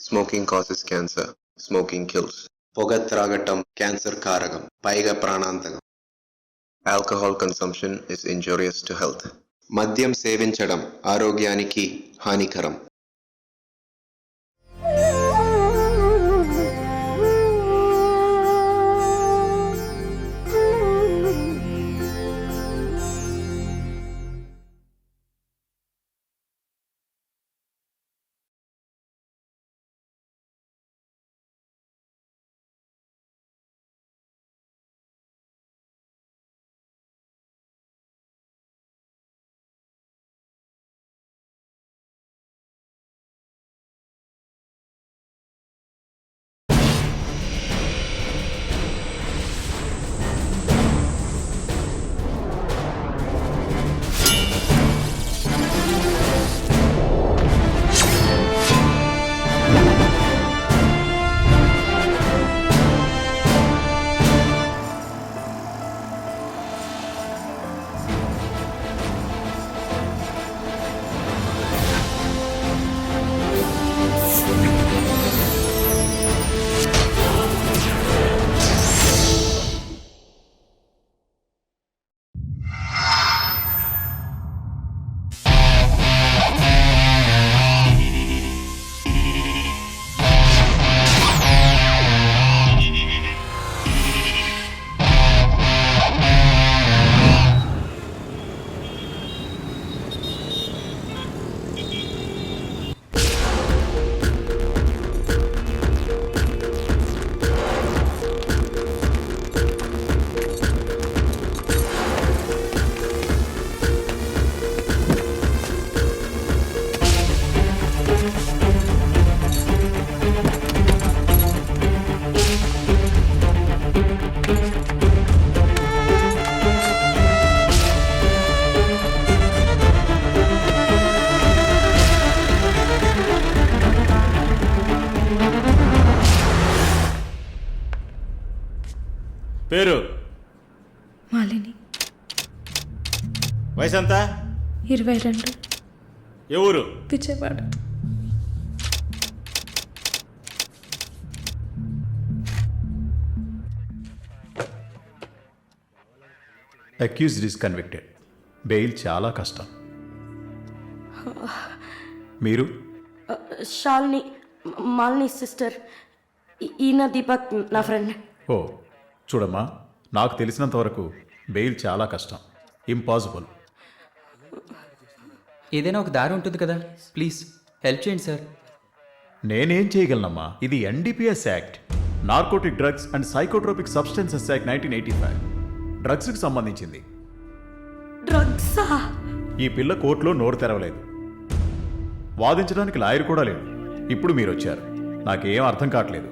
Smoking causes cancer. Smoking kills. పొగ త్రాగటం cancer కారకం, పైగా ప్రాణాంతకం. Alcohol consumption is injurious to health. మద్యం సేవించడం ఆరోగ్యానికి హానికరం. పేరు మాలిని. వయసు ఎంత? 22. ఏ ఊరు? Vijayawada. Accused is convicted. Bail చాలా కష్టం. మీరు? శాలిని, మాలిని సిస్టర్. ఈయన దీపక్ నా ఫ్రెండ్. ఓ చూడమ్మా, నాకు తెలిసినంత వరకు బెయిల్ చాలా కష్టం, ఇంపాసిబుల్. ఏదైనా ఒక దారి ఉంటుంది కదా, ప్లీజ్ హెల్ప్ చేయండి సార్. నేనేం చేయగలనమ్మా? ఇది NDPS act, narcotic drugs and psychotropic substances act 1985, డ్రగ్స్కి సంబంధించింది. డ్రగ్సా? ఈ పిల్ల కోర్టులో నోరు తెరవలేదు, వాదించడానికి లాయర్ కూడా లేడు. ఇప్పుడు మీరు వచ్చారు, నాకేం అర్థం కావట్లేదు.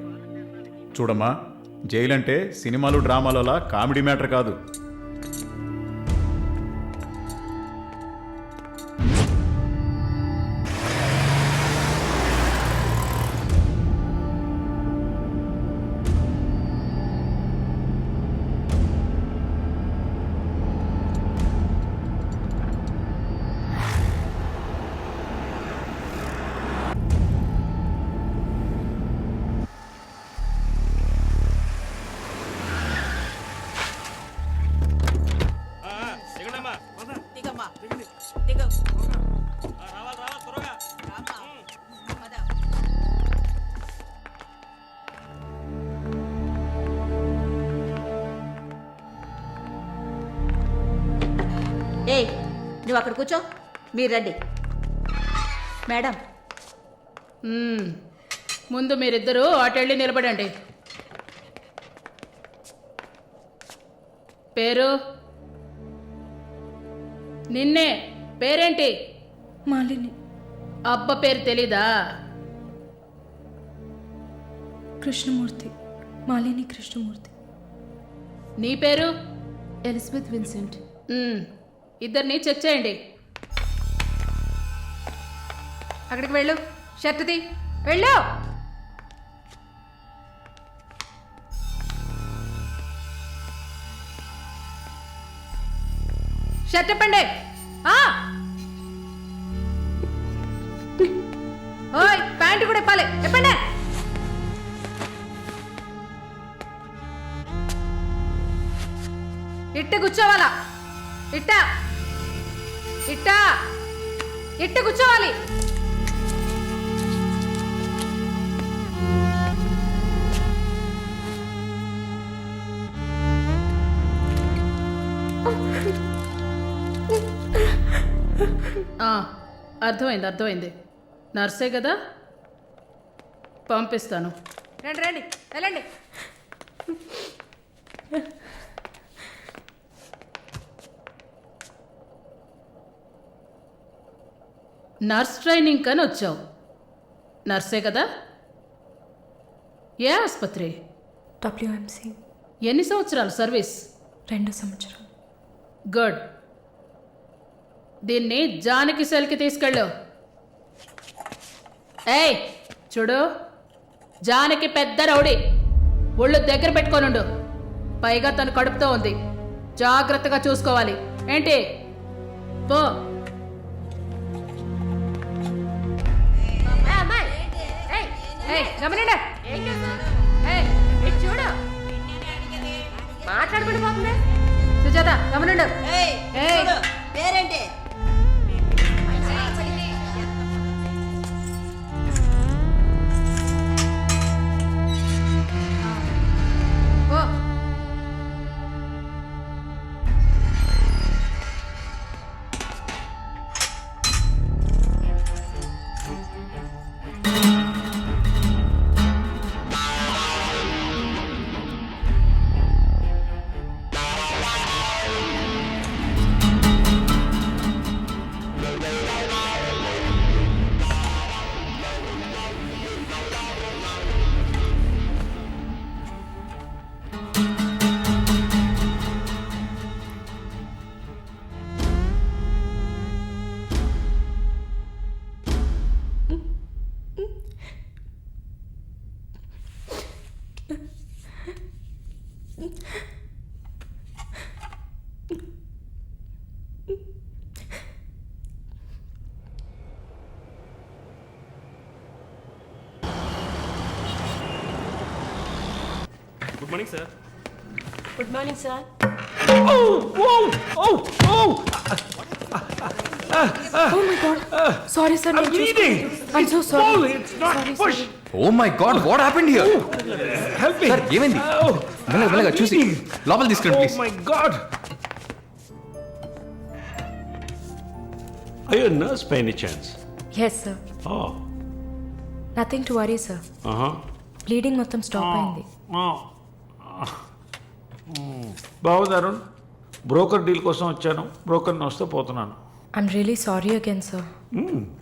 చూడమ్మా, జైలు అంటే సినిమాలు డ్రామాలలా కామెడీ మ్యాటర్ కాదు. ఏయ్, నువ్వు అక్కడ కూర్చో, మీరు రండి. మేడం, ముందు మీరిద్దరూ అటెళ్ళి నిలబడండి. పేరు? నిన్నే. పేరేంటి? మాలిని. అబ్బ పేరు తెలీదా? కృష్ణమూర్తి. మాలిని కృష్ణమూర్తి. నీ పేరు? Elizabeth Vincent. ఇద్దరిని చెక్ చేయండి. అక్కడికి వెళ్ళు, షర్ట్ తీ, వెళ్ళు. షర్ట్ ఇప్పండి. ఓయ్ ప్యాంటు కూడా ఇప్పాలి చెప్పండి. ఇట్ట కూర్చోవాలా? ఇట్ట ఇట్ట ఇట్ట కూర్చోవాలి. అర్థమైంది అర్థమైంది. నర్సే కదా, పంపిస్తాను. రండి రండి వెళ్ళండి. నర్స్ ట్రైనింగ్ అని వచ్చావు. నర్సే కదా? ఏ ఆసుపత్రి? డబ్ల్యూఎంసీ. ఎన్ని సంవత్సరాలు సర్వీస్? 2 సంవత్సరాలు. గుడ్. దీన్ని జానకి సెల్కి తీసుకెళ్ళు. ఏయ్ చూడు, జానకి పెద్ద రౌడీ, ఒళ్ళు దగ్గర పెట్టుకోనుండు. పైగా తను కడుపుతో ఉంది, జాగ్రత్తగా చూసుకోవాలి. ఏంటి? పో. గమనండి. చూడు మాట్లాడుకుంటూ పోతుంది. సుజాత గమనండు. పేరేంటి? Oh good morning sir. Good morning sir. Oh my God. Sorry, sir. I'm bleeding. I'm so sorry. Sorry. Oh my God, what happened here? Help me. Sir ఏమైంది? మెల్లగా చూసి లోపల తీసుకురండి oh please. My God. Are you a nurse by any chance? Yes, sir. Oh. Nothing to worry, sir. Bleeding మొత్తం stop అయింది. బాగుంది Arun. Broker deal కోసం వచ్చాను, బ్రోకర్ని వస్తే పోతున్నాను. I'm really sorry again, sir.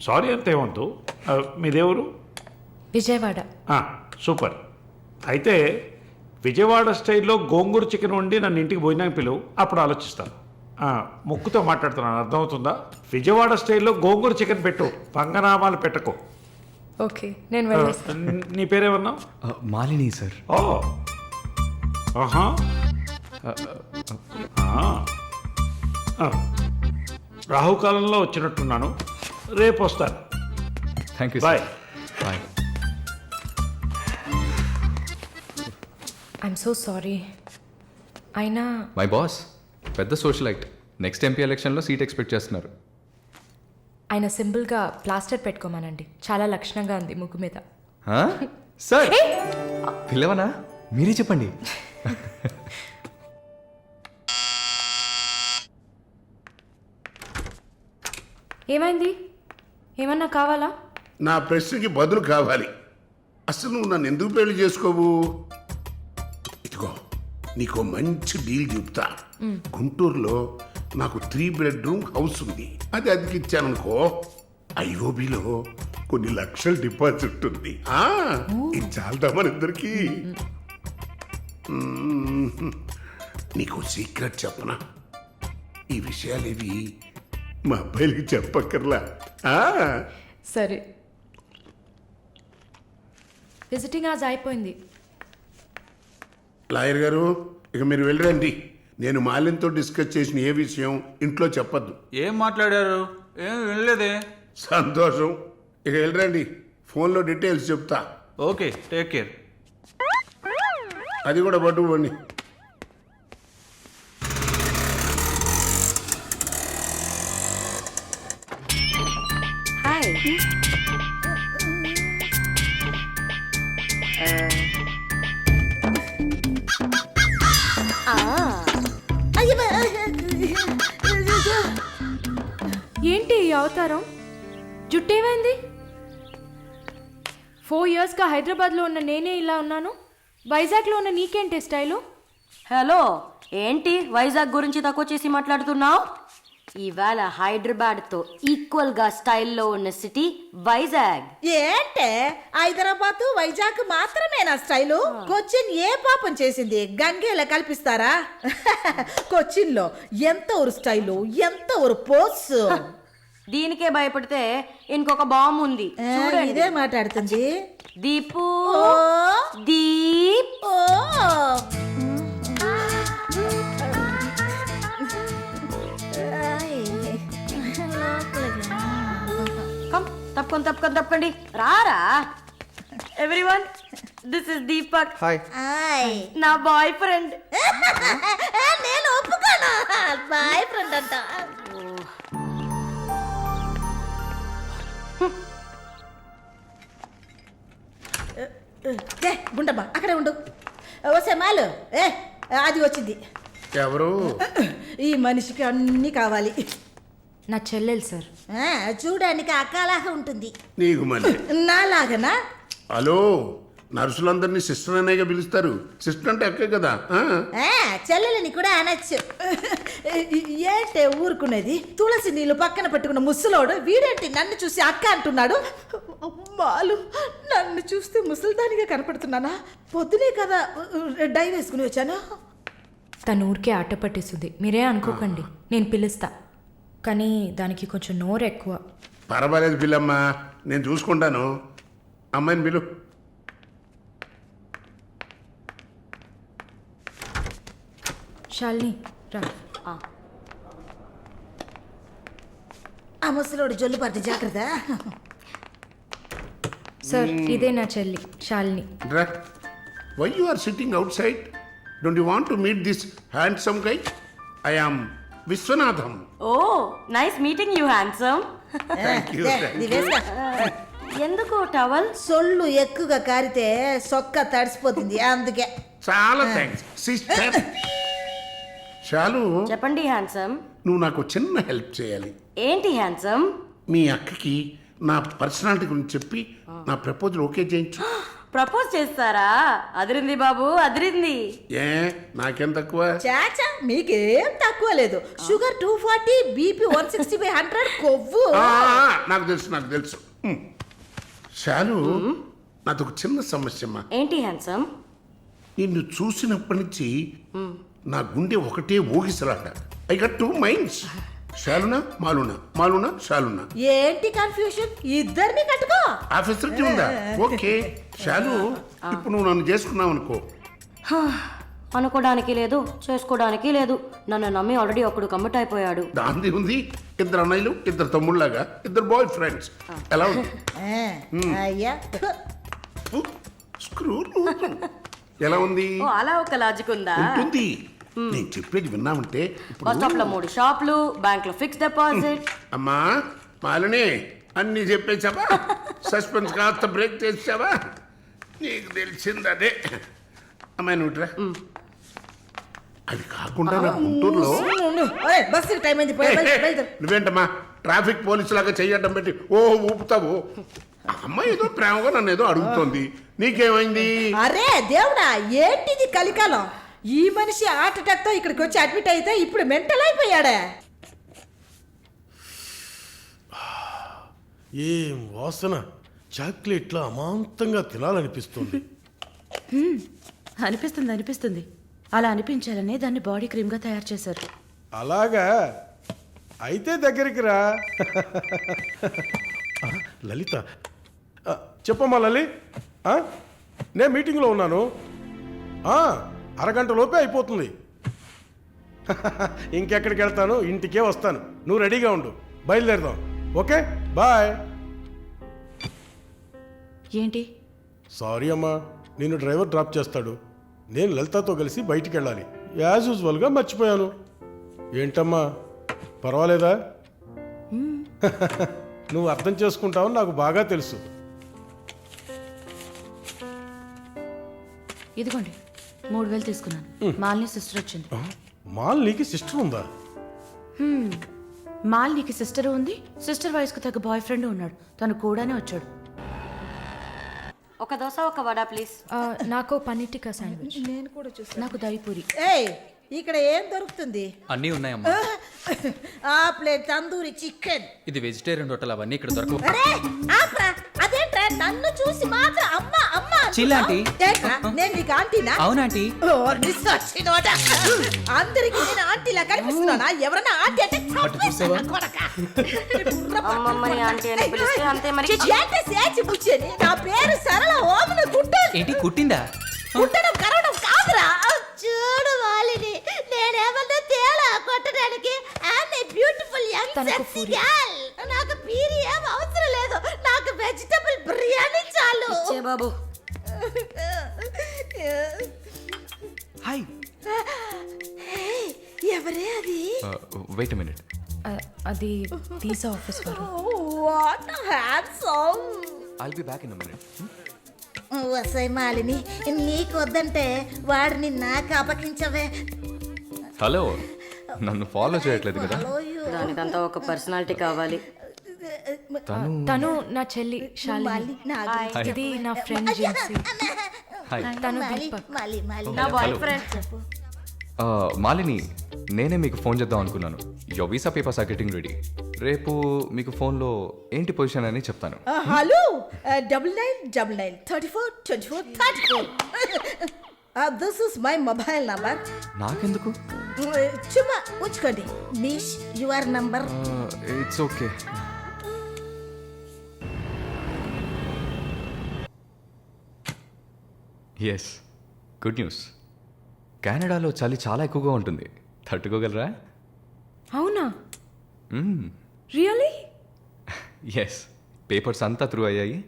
Sorry అంతేమొద్దు. మీదేవరు? విజయవాడ. సూపర్. అయితే విజయవాడ స్టైల్లో గోంగూర చికెన్ వండి నన్ను ఇంటికి భోజనానికి పిలువు, అప్పుడు ఆలోచిస్తాను. ముక్కుతో మాట్లాడుతున్నాను, అర్థమవుతుందా? విజయవాడ స్టైల్లో గోంగూర చికెన్ పెట్టు, పంగనామాలు పెట్టకు. ఓకే, నేను వెళ్ళేస్తాను. నీ పేరేమన్నావు? మాలిని సార్. ఓ ఆహా. రాహుకాలంలో వచ్చినట్టున్నాను, రేపు వస్తాను. Thank you. Bye. Bye. I'm so sorry. అయినా మై బాస్ పెద్ద సోషలైట్, నెక్స్ట్ ఎంపీ ఎలక్షన్లో సీట్ ఎక్స్పెక్ట్ చేస్తున్నారు. ఆయన సింపుల్గా ప్లాస్టర్ పెట్టుకోమానండి, చాలా లక్షణంగా ఉంది ముగ్గు మీద. సార్ పిల్లవనా? మీరే చెప్పండి. ఏమైంది? ఏమన్నా కావాలా? నా ప్రశ్నకి బదులు కావాలి. అసలు నువ్వు నన్ను ఎందుకు పెళ్లి చేసుకోవు? ఇదిగో నీకు మంచి డీల్ చెప్తా. గుంటూరులో నాకు 3 bedroom హౌస్ ఉంది, అది అదికిచ్చాననుకో, ఐఓబిలో కొన్ని లక్షల డిపాజిట్ ఉంది. ఇది చాలదా మన ఇద్దరికి? నీకు సీక్రెట్ చెప్పనా? ఈ విషయాలేవి మా అబ్బాయిలకి చెప్పక్కర్లా. సరే. విజిటింగ్ ఆజ్ అయిపోయింది. లాయర్ గారు, ఇక మీరు వెళ్ళరండి. నేను మాలిన్తో డిస్కస్ చేసిన ఏ విషయం ఇంట్లో చెప్పద్దు. ఏం మాట్లాడారు? ఏం వినలేదే. సంతోషం, ఇక వెళ్ళరండి. ఫోన్లో డీటెయిల్స్ చెప్తా. Okay, take care. అది కూడా పట్టుకోండి. హాయ్. ఏంటి ఈ అవతారం? జుట్టేమైంది? 4 ఇయర్స్గా హైదరాబాద్లో ఉన్న నేనే ఇలా ఉన్నాను. వైజాగ్లో ఉన్న నీకేంటి స్టైలు? హలో, ఏంటి వైజాగ్ గురించి తక్కువ చేసి మాట్లాడుతున్నావు? ఇవాళ హైదరాబాద్తో ఈక్వల్గా స్టైల్లో ఉన్న సిటీ వైజాగ్. ఏంటే హైదరాబాద్ వైజాగ్ మాత్రమేనా స్టైలు? కొచ్చిన్ ఏ పాపం చేసింది? గంగేలా కల్పిస్తారా? కొచ్చిన్ లో ఎంత ఒక స్టైలు, ఎంత ఒక పోస్. దీనికే భయపడితే ఇంకొక బాంబు ఉంది చూడండి. ఇదే మాట్లాడుతుంది దీపు. ఓ, దీప్. ఓ. తప్పకండి రారా. Everyone, this is Deepak. Hi. నా బాయ్ ఫ్రెండ్. నేను ఒప్పుకోను. బాయ్ ఫ్రెండ్ అంట. గుండమ్మా అక్కడే ఉండు. ఓసే మాలు, అది వచ్చింది. ఎవరు? ఈ మనిషికి అన్నీ కావాలి. నా చెల్లెలు సార్. చూడడానికి అక్కలాగా ఉంటుంది. నీకు మళ్ళీ నాలాగనా? హలో, నర్సులందరినీ సిస్టర్ అనేగా పిలుస్తారు. సిస్టర్ అంటే అక్కే కదా. చెల్లెలని కూడా అనొచ్చు. ఏంటే ఊరుకునేది? తులసి నీళ్ళు పక్కన పెట్టుకున్న ముసలోడు వీడేంటి నన్ను చూసి అక్క అంటున్నాడు? అమ్మాలు, నన్ను చూస్తే ముసలిదానిగా కనపడుతున్నానా? పొద్దునే కదా డై వేసుకుని వచ్చాను. తను ఊరికే ఆట పట్టేస్తుంది, మీరే అనుకోకండి. నేను పిలుస్తా, కానీ దానికి కొంచెం నోరు ఎక్కువ. పర్వాలేదు పిల్లమ్మ, నేను చూసుకుంటాను. అమ్మాయిని పిలు. శాలిని రా. ఆ ముసలోడు జొల్లు పడితే జాగ్రత్త. సార్, ఇదే నా చెల్లి Shalini. Why you are sitting outside? Don't you want to meet this handsome guy? I am Viswanatham. Oh, nice meeting you handsome. ఎందుకు టవల్? సొల్లు ఎక్కువగా కారితే సొక్క తడిసిపోతుంది, అందుకే. చాలా థ్యాంక్స్ సిస్టర్. చాలు. చెప్పండి హ్యాండ్సమ్. నువ్వు నాకు చిన్న హెల్ప్ చేయాలి. ఏంటి హ్యాండ్సమ్? మీ అక్కకి నా పర్సనాలిటీ గురించి చెప్పి నా ప్రపోజల్ ఓకే చేయించు. ప్రపోజ్ చేస్తారా? అదిరింది బాబు, అదిరింది. ఏ నాకేం తక్కువ? చాచా, మీకేం తక్కువ లేదు. షుగర్ 240, బీపీ 160/100, కొవ్వు. నాకు తెలుసు. చాలు, నాది ఒక చిన్న సమస్యమ్మా. ఏంటి హ్యాండ్సమ్? నిన్ను చూసినప్పటి నుంచి నా గుండె ఒకటే ఊగిసలాట. I got 2 minds. శాలునా మాలునా, మాలునా శాలునా. ఏంటి కన్ఫ్యూషన్? ఇద్దరిని కట్టుకో. ఆ ఫెసిలిటీ ఉందా? ఓకే శాలు, ఇప్పుడు నువ్వు నన్ను చేసుకున్నావు అనుకో. అనుకోవడానికి లేదు, చేసుకోవడానికి లేదు. నన్ను నమ్మి ఆల్రెడీ ఒకడు కమిట్ అయిపోయాడు. దాంది ఉంది. 2 అన్నయ్యలు, 2 తమ్ముళ్ళలాగా, 2 బాయ్ ఫ్రెండ్స్. ఎలా ఉంది? అయ్యా, స్క్రూ ఎలా ఉంది? ఓ, అలా ఒక లాజిక్ ఉందా? ఉంటుంది. నేను చెప్పేది విన్నామంటే బస్ స్టాప్ లో 3 షాపులు, బ్యాంక్ లో ఫిక్స్ డిపాజిట్. అమ్మా మాలిని, అన్నీ చెప్పేసావా? సస్పెన్స్ కాస్త బ్రేక్ చేసావా? నీకు తెలిసింది అదే. అమ్మాయి నువ్వుట్రా. అది కాకుండా నా గుంటూరులో బస్సు టైం అయింది. నువ్వేంటమ్మా ట్రాఫిక్ పోలీసు లాగా చెయ్యడం పెట్టి ఊపుతావు? అమ్మాయి ఏదో ప్రేమగా నన్ను ఏదో అడుగుతోంది. నీకేమైంది? అరే దేవుడా, ఏంటిది కలికాలం? ఈ మనిషి హార్ట్ అటాక్ తో ఇక్కడికి వచ్చి అడ్మిట్ అయితే ఇప్పుడు మెంటల్ అయిపోయాడే. ఏం వాసన! చాక్లెట్లా అమాంతంగా తినాలనిపిస్తుంది. అనిపిస్తుంది. అలా అనిపించాలనే దాన్ని బాడీ క్రీమ్గా తయారు చేశారు. అలాగా? అయితే దగ్గరికి రా. లలిత, చెప్పమ్మా లలి. నేను మీటింగ్లో ఉన్నాను. అరగంట లోపే అయిపోతుంది. ఇంకెక్కడికి వెళ్తాను? ఇంటికే వస్తాను. నువ్వు రెడీగా ఉండు, బయలుదేరదాం. Okay, bye. ఏంటి? సారీ అమ్మా, నేను డ్రైవర్ డ్రాప్ చేస్తాడు. నేను లలితతో కలిసి బయటికి వెళ్ళాలి. యాజ్ యూజువల్గా మర్చిపోయాను. ఏంటమ్మా, పర్వాలేదా? నువ్వు అర్థం చేసుకుంటావని నాకు బాగా తెలుసు. ఇదిగోండి 3000 తీసుకున్నాను. మాలిని సిస్టర్ వచ్చింది. మాలినికి సిస్టర్ ఉందా? మాలినికి సిస్టర్ ఉంది. సిస్టర్ వయసుకు తగ్గ బాయ్ ఫ్రెండ్ ఉన్నాడు. తను కూడానే వచ్చాడు. ఒక దోశ ఒక వడ ప్లీజ్. నాకు పన్నీర్ శాండ్విచ్. నేను కూడా చూసాను. నాకు దయపూరి. ఏయ్, ఇక్కడ ఏం దొరుకుతుంది? అన్నీ ఉన్నాయమ్మా. ఆ ప్లేట్ తందూరి చికెన్. ఇది వెజిటేరియన్ హోటల్, అవన్నీ ఇక్కడ దొరకవు. అరే ఆప్రా, అదేంట్రా నన్ను చూసి మాత్రం అమ్మ అమ్మ చిల్లాంటి. ఏంట్రా, నేను నీకు ఆంటీనా? అవునాంటీ. అందరికి నేను ఆంటీలా కనిపిస్తున్నానా? ఎవరన్నా ఆంటీ అంటే చూసావా? అమ్మమ్మని ఆంటీ అని పిలిస్తే అంతే మరి. ఏంటి సేచి బుచ్చేని? నా పేరు సరళ ఓమన గుట్టని. ఏంటి కుట్టిందా? కుట్టడం కరవడం కాదురా. చూడు వాలిని, నేనేమన్నా తేలా కొట్టడానికి. I'm a beautiful young sexy girl. నాకు పీరి ఏం అవసరం లేదు. నాకు వెజిటబుల్ బిర్యానీ చాలు. ఇచ్చే బాబు. హాయ్. ఎవరే అది? Wait minute. అది వీసా ఆఫీస్ వారు. What handsome. I'll be back in a minute. వసై మాలిని, నీకు వద్దంటే వాడిని నాకు అపకించవే. హలో, నన్ను ఫాలో చేయట్లేదు కదా? దానికంతా ఒక పర్సనాలిటీ కావాలి. తను నా చెల్లి శాలిని. ఇది నా ఫ్రెండ్ జిన్సీ. తను దీపక్. నా బాయ్ ఫ్రెండ్. మాలిని, నేనే మీకు ఫోన్ చేద్దాం అనుకున్నాను. Your visa papers are getting ready. రేపు మీకు ఫోన్లో ఏంటి పొజిషన్ అని చెప్తాను. Hello, 9999342434. This is my mobile number. నాకెందుకు? చుమ్మా ఉంచుకోండి. మీష్ your number. It's okay. Yes, good news. కెనడాలో చలి చాలా ఎక్కువగా ఉంటుంది. తట్టుకోగలరా? అవునా? రియలీ? ఎస్, పేపర్స్ అంతా త్రూ అయ్యాయి.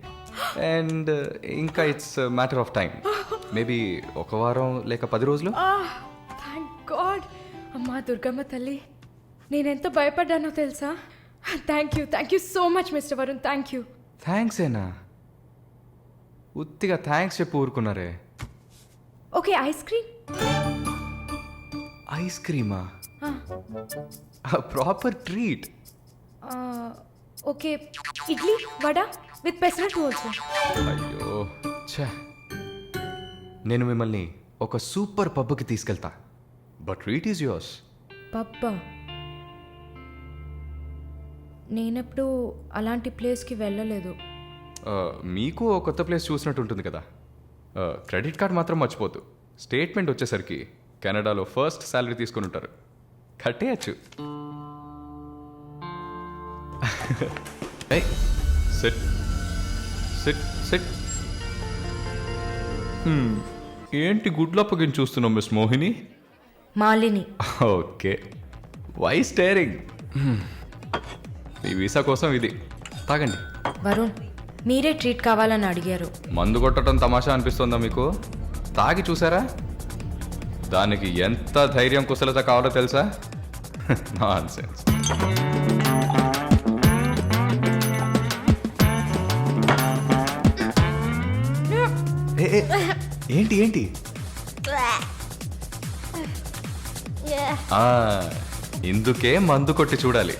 అండ్ ఇంకా it's matter of time. Maybe ఒక వారం లేక 10 రోజులు. Thank god. అమ్మా దుర్గమ్మ తల్లి, నేనెంత భయపడ్డానో తెలుసా? Thank you so much mister Varun. Thank you. Thanks ఏనా? ఉత్తిగా థ్యాంక్స్ చెప్పి ఊరుకున్నారే. Okay, ice cream. ఐస్ క్రీమా? Proper treat. Okay, idli vada with pesarattu also. అయ్యో ఛే, నేను మిమ్మల్ని ఒక సూపర్ పబ్కి తీసుకెళ్తా. But treat is yours. పబ్బా? నేనెప్పుడు అలాంటి ప్లేస్కి వెళ్ళలేదు. మీకు ఒక కొత్త ప్లేస్ చూసినట్టు ఉంటుంది కదా. క్రెడిట్ కార్డ్ మాత్రం మర్చిపోద్దు. స్టేట్మెంట్ వచ్చేసరికి కెనడాలో ఫస్ట్ శాలరీ తీసుకుని ఉంటారు. కట్టేయచ్చు. Sit sit sit. ఏంటి గుడ్లప్పగిని చూస్తున్నాం miss Mohini? Malini. Okay, why staring? మీ వీసా కోసం ఇది తాగండి. వరుణ్, మీరే ట్రీట్ కావాలని అడిగారు. మందు కొట్టడం తమాషా అనిపిస్తుందా మీకు? తాగి చూసారా? దానికి ఎంత ధైర్యం కుశలత కావాలో తెలుసా? నాన్సెన్స్. ఏంటి ఏంటి? ఇందుకే మందు కొట్టి చూడాలి.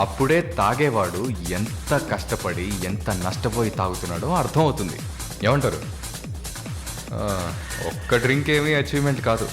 అప్పుడే తాగేవాడు ఎంత కష్టపడి ఎంత నష్టపోయి తాగుతున్నాడో అర్థం అవుతుంది. ఏమంటారు? ఒక్క డ్రింక్ ఏమీ అచీవ్మెంట్ కాదు.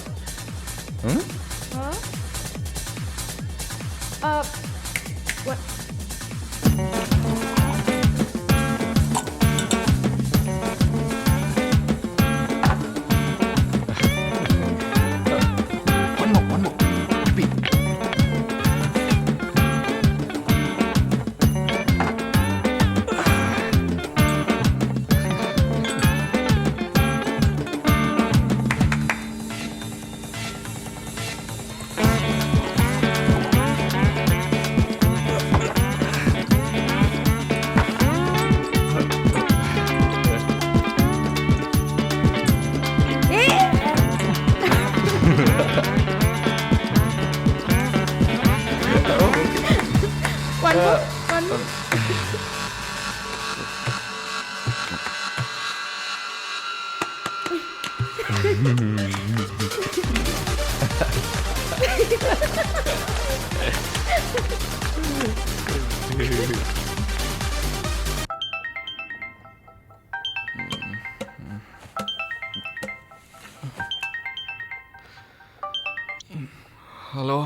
హలో.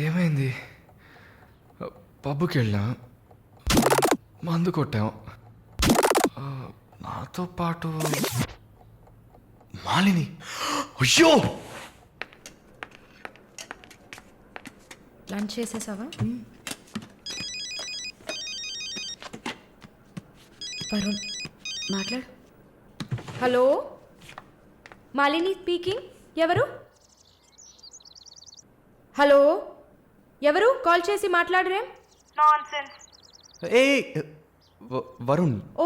ఏమైంది? పబ్కి వెళ్ళాం, మందు కొట్టాం. నాతో పాటు మాలిని. అయ్యో, లంచ్ చేసేసావా? వరుణ్ మాట్లాడు. Hello, Malini speaking. ఎవరు? హలో, ఎవరు? కాల్ చేసి మాట్లాడరేం? ఏ వరుణ్, ఓ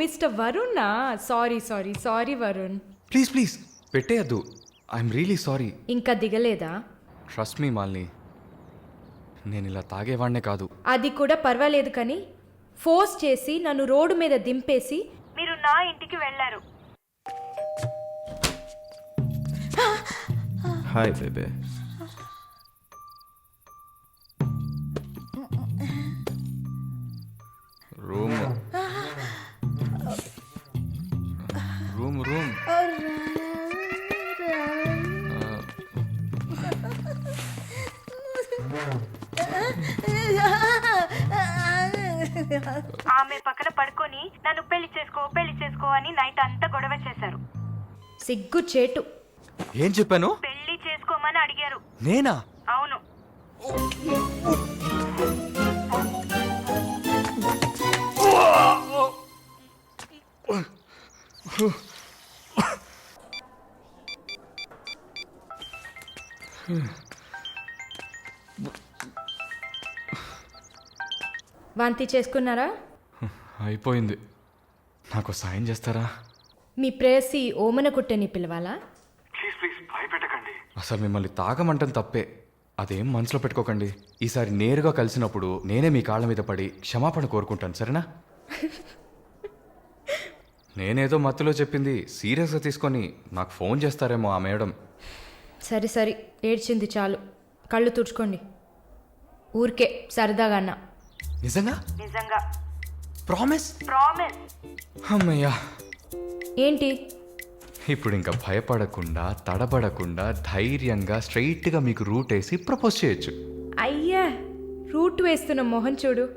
మిస్టర్ వరుణా? Sorry sorry sorry Varun. Please please పెట్టేయద్దు. I'm really sorry. ఇంకా దిగలేదా? ట్రస్ట్ మీ మాలిని, నేను ఇలా తాగేవాడినే కాదు. అది కూడా పర్వాలేదు, కానీ ఫోర్స్ చేసి నన్ను రోడ్డు మీద దింపేసి మీరు నా ఇంటికి వెళ్ళారు. Hi baby. Room room room. ఆమె పక్కన పడుకొని నన్ను పెళ్లి చేసుకో అని నైట్ అంతా గొడవ చేశారు. సిగ్గు చేటు. ఏం చెప్పాను? పెళ్లి చేసుకోమని అడిగారు. నేనా? అవును. వాంతి చేసుకున్నారా? అయిపోయింది. నాకు సాయం చేస్తారా? మీ ప్రేయసి ఓమన కుట్టని పిలవాలా? అసలు మిమ్మల్ని తాగమంటం తప్పే, అదేం మనసులో పెట్టుకోకండి. ఈసారి నేరుగా కలిసినప్పుడు నేనే మీ కాళ్ళ మీద పడి క్షమాపణ కోరుకుంటాను, సరేనా? నేనేదో మత్తులో చెప్పింది సీరియస్గా తీసుకొని నాకు ఫోన్ చేస్తారేమో ఆ మేడం. సరే సరే, ఏడ్చింది చాలు. కళ్ళు తుడుచుకోండి. ఊరికే సరదాగా అన్నా. నిజంగా? నిజంగా. ప్రామిస్? ప్రామిస్. అమ్మయ్యా. ఏంటి? ఇప్పుడు ఇంకా భయపడకుండా తడబడకుండా ధైర్యంగా స్ట్రైట్గా మీకు రూట్ వేసి ప్రపోజ్ చేయొచ్చు. అయ్యా, రూట్ వేస్తున్న మొహం చూడు.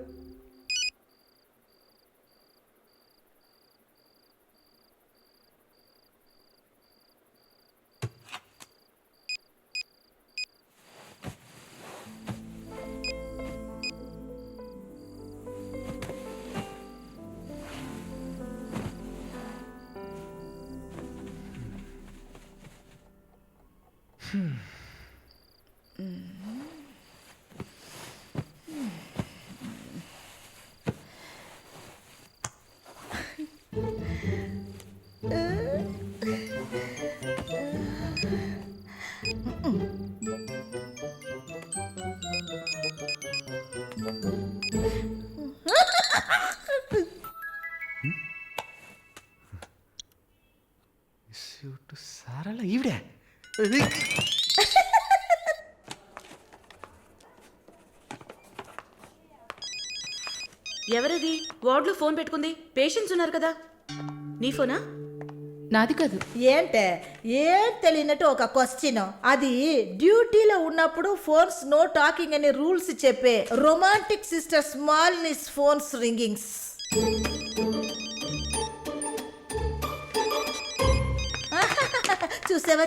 సారలా ఈవిడే. ఎవరది వార్డులో ఫోన్ పెట్టుకుంది? పేషెంట్స్ ఉన్నారు కదా. నీ ఫోనా? నాది కాదు. ఏంటే ఏం తెలియనట్టు ఒక క్వశ్చన్. అది డ్యూటీలో ఉన్నప్పుడు ఫోన్స్ నో టాకింగ్ అనే రూల్స్ చెప్పే romantic sister smallness phones ringings.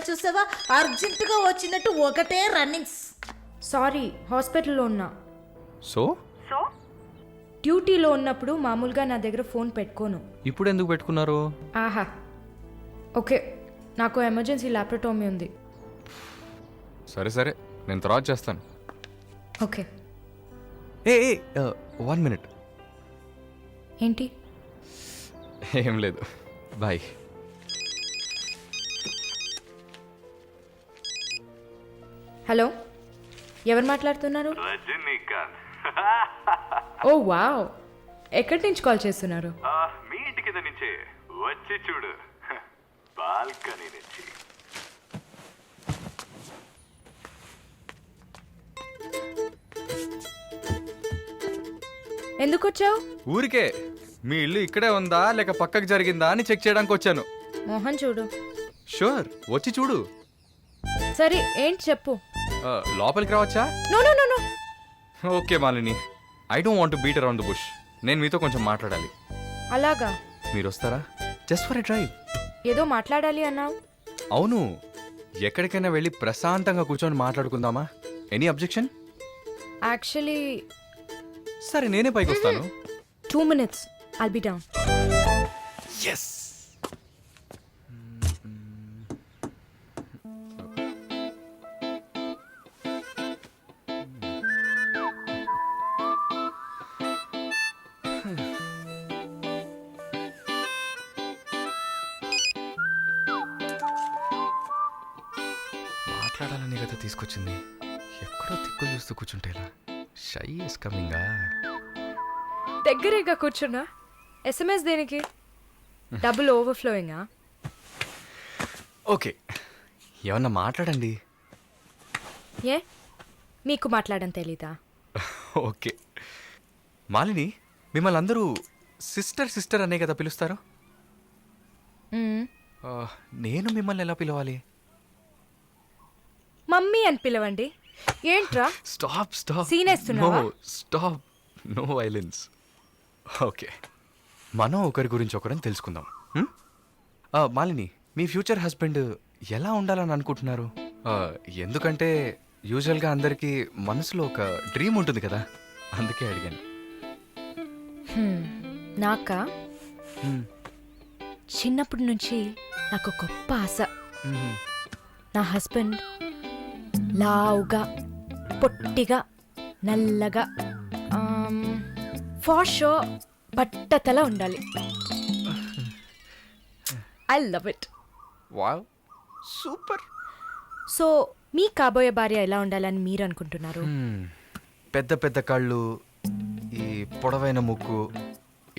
చూసావా అర్జెంటుగా వచ్చినట్టు ఒకటే రన్నింగ్స్. సారీ, హాస్పిటల్లో ఉన్నా. సో డ్యూటీలో ఉన్నప్పుడు మామూలుగా నా దగ్గర ఫోన్ పెట్టుకోను. ఇప్పుడు ఎందుకు పెట్టుకున్నారు? ఆహా, ఓకే, నాకు ఎమర్జెన్సీ ల్యాప్రటోమీ ఉంది. సరే సరే, నేను తర్వాత చేస్తాను. ఓకే. ఏ 1 minute. ఏంటి? ఏం లేదు, బాయ్. హలో, ఎవరు మాట్లాడుతున్నారు? రజనీకాంత్. ఓ వావ్, ఎక్కడి నుంచి కాల్ చేస్తున్నారు? మీ ఇంటి కింద నుంచే వచ్చి చూడు, బాల్కనీ నుంచి. ఎందుకు వచ్చావు? ఊరికే మీ ఇల్లు ఇక్కడే ఉందా లేక పక్కకు జరిగిందా అని చెక్ చేయడానికి వచ్చాను. మోహన్ చూడు. షూర్, వచ్చి చూడు. సరే, ఏంటి చెప్పు. లోపలికి రావచ్చా? No no no no. Okay Malini, I don't want to beat around the bush. నేను మీతో కొంచెం మాట్లాడాలి. అలాగా? మీరు వస్తారా? Just for a drive. ఏదో మాట్లాడాలి అన్నావు. అవును, ఎక్కడికైనా వెళ్ళి ప్రశాంతంగా కూర్చొని మాట్లాడుకుందామా? Any objection? యాక్చువల్లీ సరే, నేనే పైకి వస్తాను. 2 minutes, I'll be down. Yes. మాట్లాడాలని కదా తీసుకొచ్చింది. ఎక్కడో తిక్కులు చూస్తూ కూర్చుంటే ఇలా. Shy is కమింగా. దగ్గరేగా కూర్చున్నా. ఎస్ఎంఎస్ దేనికి? డబుల్ ఓవర్ఫ్లోయింగా? ఓకే, ఏమన్నా మాట్లాడండి. ఏ, మీకు మాట్లాడడం తెలీదా? ఓకే మాలిని, మిమ్మల్ని అందరూ సిస్టర్ సిస్టర్ అనే కదా పిలుస్తారు. నేను మిమ్మల్ని ఎలా పిలవాలి? మమ్మీ అని పిలవండి. ఏంట్రా స్టాప్ స్టాప్. సీన్ వేస్తున్నావా? Stop, no violence. ఓకే, మనం ఒకరి గురించి ఒకరని తెలుసుకుందాం. మాలిని, మీ ఫ్యూచర్ హస్బెండ్ ఎలా ఉండాలని అనుకుంటున్నారు? ఎందుకంటే యూజువల్గా అందరికీ మనసులో ఒక డ్రీమ్ ఉంటుంది కదా, అందుకే అడిగాను. నాకా? చిన్నప్పటి నుంచి నాకు గొప్ప ఆశ. నా హస్బెండ్ లావుగా, పొట్టిగా, నల్లగా, ఫార్ షో బట్టతల ఉండాలి. I love it. Wow, super. So మీ కాబోయే భార్య ఎలా ఉండాలని మీరు అనుకుంటున్నారు? పెద్ద పెద్ద కళ్ళు, ఈ పొడవైన ముక్కు,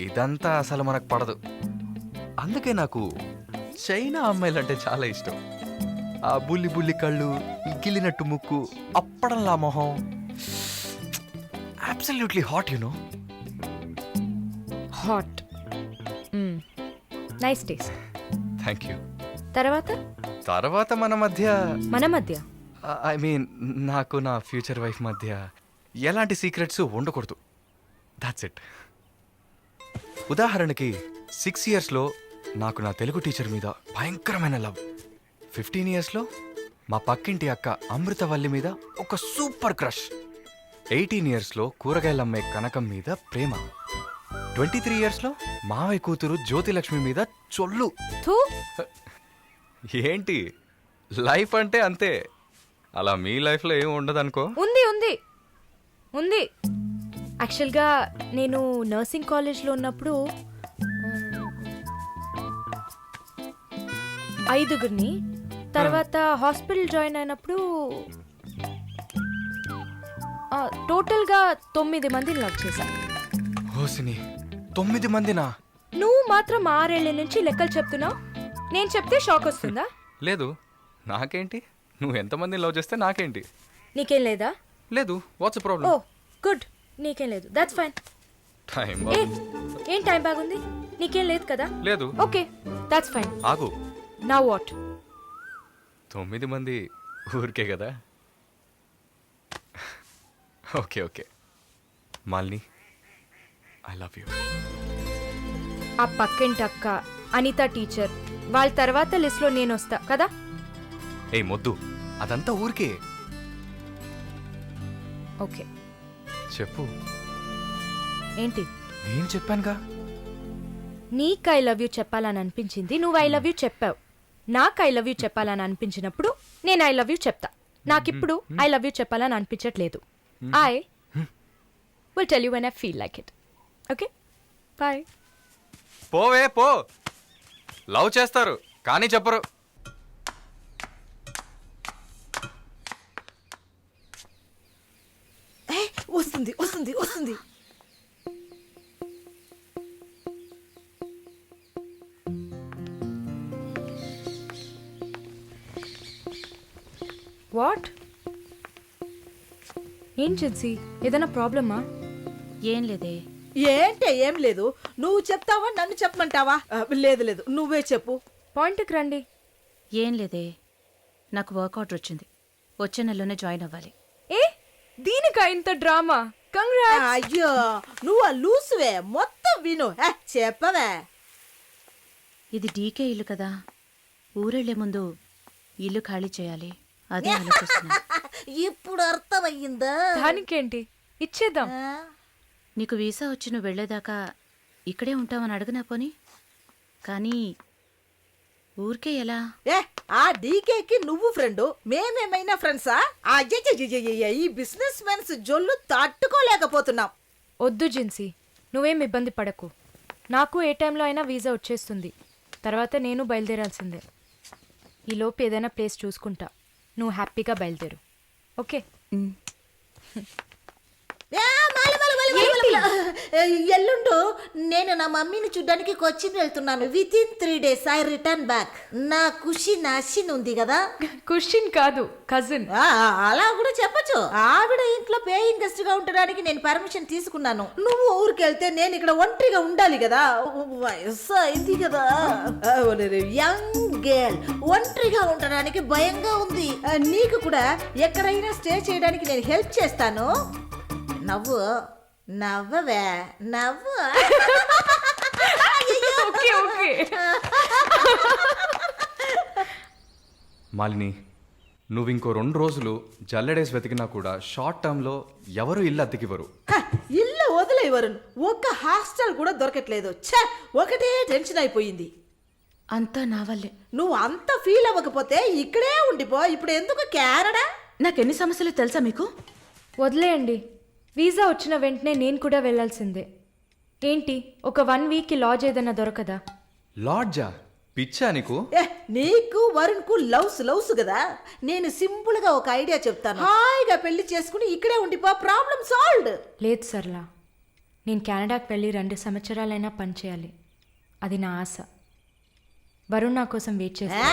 ఇదంతా అసలు మనకు పడదు. అందుకే నాకు చైనా అమ్మాయిలంటే చాలా ఇష్టం. ఆ బుల్లి బుల్లి కళ్ళు, ఈ గిల్లినట్టు ముక్కు, అప్పడంలా మొహం. Absolutely hot, you know. Hot. Nice taste. Thank you. తర్వాత మన మధ్య ఐ మీన్ నాకు నా ఫ్యూచర్ వైఫ్ మధ్య ఎలాంటి సీక్రెట్స్ ఉండకూడదు. That's it. ఉదాహరణకి 6 yearsలో నాకు నా తెలుగు టీచర్ మీద భయంకరమైన లవ్. 15 yearsలో మా పక్కింటి అక్క అమృతవల్లి మీద ఒక సూపర్ క్రష్. 18 yearsలో కూరగాయలమ్మే కనకం మీద ప్రేమ. 23 yearsలో మావయ్య కూతురు జ్యోతిలక్ష్మి మీద చొల్లు. ఏంటి, లైఫ్ అంటే అంతే. అలా మీ లైఫ్లో ఏం ఉండదు అనుకో. ఉంది ఉంది ఉంది. యాక్చువల్గా నేను నర్సింగ్ కాలేజ్లో ఉన్నప్పుడు 5 తర్వాత హాస్పిటల్ జాయిన్ అయినప్పుడు టోటల్గా 9 మందిని లవ్ చేశా. హోసిని, 9 మందినా? నువ్వు మాత్రం 6 ఏళ్ల నుంచి లెక్కలు చెప్తున్నావు. నేను చెప్తే షాక్ వస్తుందా? లేదు, నాకేంటి, నువ్వు ఎంతమందిని లవ్ చేస్తే నాకేంటి. నీకేం లేదా? లేదు. What's problem? ఓ గుడ్, నీకేం లేదు. That's fine. టైం ఏం టైం బాగుంది? నీకేం లేదు కదా? లేదు. Okay, that's fine. ఆగు. Now what? 9 మంది ఊరికే కదా. Okay okay Malini, I love you. ఆ పక్కింటి అక్క, అనిత టీచర్, వాళ్ళ తర్వాత లిస్ట్లో నేను వస్తా కదా. ఏ మొద్దు, అదంతా ఊరికే. ఓకే చెప్పు. ఏంటి? నేను చెప్పానుగా. నీకు ఐ లవ్ యూ చెప్పాలని అనిపించింది, నువ్వు ఐ లవ్ యూ చెప్పావు. నాకు ఐ లవ్ యూ చెప్పాలని అనిపించినప్పుడు నేను ఐ లవ్ యూ చెప్తా. నాకిప్పుడు ఐ లవ్ యూ చెప్పాలని అనిపించట్లేదు. I will tell you when I feel like it. Okay, bye. పోవే పో. లవ్ చేస్తారు కానీ చెప్పరు. వస్తుంది వస్తుంది వస్తుంది. వాట్? ఏం జిన్సీ, ఏదైనా ప్రాబ్లమా? ఏం లేదే. ఏంటే ఏం లేదు, నువ్వు చెప్తావా నన్ను చెప్పమంటావా? లేదు లేదు, నువ్వే చెప్పు. పాయింట్కి రండి. ఏం లేదే, నాకు వర్క్ ఆర్డర్ వచ్చింది. వచ్చే నెలలోనే జాయిన్ అవ్వాలి. ఏ దీనికా ఇంత డ్రామా? కంగ్రాట్స్. అయ్యో నువ్వు ఆ లూసువే, మొత్తం విను. చెప్పవే. ఇది డీకే ఇల్లు కదా, ఊరెళ్లే ముందు ఇల్లు ఖాళీ చేయాలి. అదే ఆలోచిస్తున్నా. ఇప్పుడు అర్థమయ్యిందా? దానికేంటి, ఇచ్చేద్దాం. నీకు వీసా వచ్చి నువ్వు వెళ్లేదాకా ఇక్కడే ఉంటావని అడగనా పోని? కానీ ఊరికే ఎలా? ఆ డీకేకి నువ్వు ఫ్రెండు, మేమేమైనా ఫ్రెండ్సా? అయ్యయ్యయ్యయ్య, ఈ బిజినెస్ మెన్స్ జొల్లు తట్టుకోలేకపోతున్నాం. వద్దు జిన్సీ, నువ్వేం ఇబ్బంది పడకు. నాకు ఏ టైంలో అయినా వీసా వచ్చేస్తుంది. తర్వాత నేను బయలుదేరాల్సిందే. ఈలోపు ఏదైనా ప్లేస్ చూసుకుంటా. నువ్వు హ్యాపీగా బయలుదేరు, ఓకే? ఎల్లుండు నేను నా మమ్మీని చూడ్డానికి కొచ్చిన్ వెళ్తున్నాను. With in 3 days I return back. నా కుషిన్ అషిన్ ఉంది కదా. కుషిన్ కాదు, కజిన్. అలా కూడా చెప్పచ్చు. ఆవిడ ఇంట్లో పేయింగ్ గెస్ట్ గా ఉండడానికి నేను పర్మిషన్ తీసుకున్నాను. నువ్వు ఊరికెళ్తే నేను ఇక్కడ ఒంటరిగా ఉండాలి కదా. వయసు అయింది కదా. యంగ్ గర్ల్ ఒంటరిగా ఉండడానికి భయంగా ఉంది. నీకు కూడా ఎక్కడైనా స్టే చేయడానికి నేను హెల్ప్ చేస్తాను. నవ్వు నవ్వవే, నవ్వు. Okay okay. మాలిని, నువ్వు ఇంకో 2 రోజులు జల్లెడేసి వెతికినా కూడా షార్ట్ టర్మ్లో ఎవరు ఇల్లు అద్దెకివ్వరు. ఇల్లు వదిలే వరుణ్, ఒక్క హాస్టల్ కూడా దొరకట్లేదు. ఛే, ఒకటే టెన్షన్ అయిపోయింది. అంతా నా వల్లే. నువ్వు అంత ఫీల్ అవ్వకపోతే ఇక్కడే ఉండిపో. ఇప్పుడు ఎందుకు కెనడా? నాకెన్ని సమస్యలు తెలుసా మీకు? వదిలేయండి. వీసా వచ్చిన వెంటనే నేను కూడా వెళ్ళాల్సిందే. ఏంటి, ఒక 1 week లాడ్జ్ ఏదైనా దొరకదా? లాడ్జా? పిచ్చా నీకు? నీకు వరుణ్కు లవ్స్ కదా. నేను సింపుల్ గా ఒక ఐడియా చెప్తాను. హాయిగా పెళ్లి చేసుకుని ఇక్కడే ఉండిపో, ప్రాబ్లం సాల్వ్డ్. లేదు సర్లా, నేను కెనడాకి వెళ్ళి 2 సంవత్సరాలైనా పనిచేయాలి. అది నా ఆశ. వరుణ్ నా కోసం వెయిట్ చేస్తా.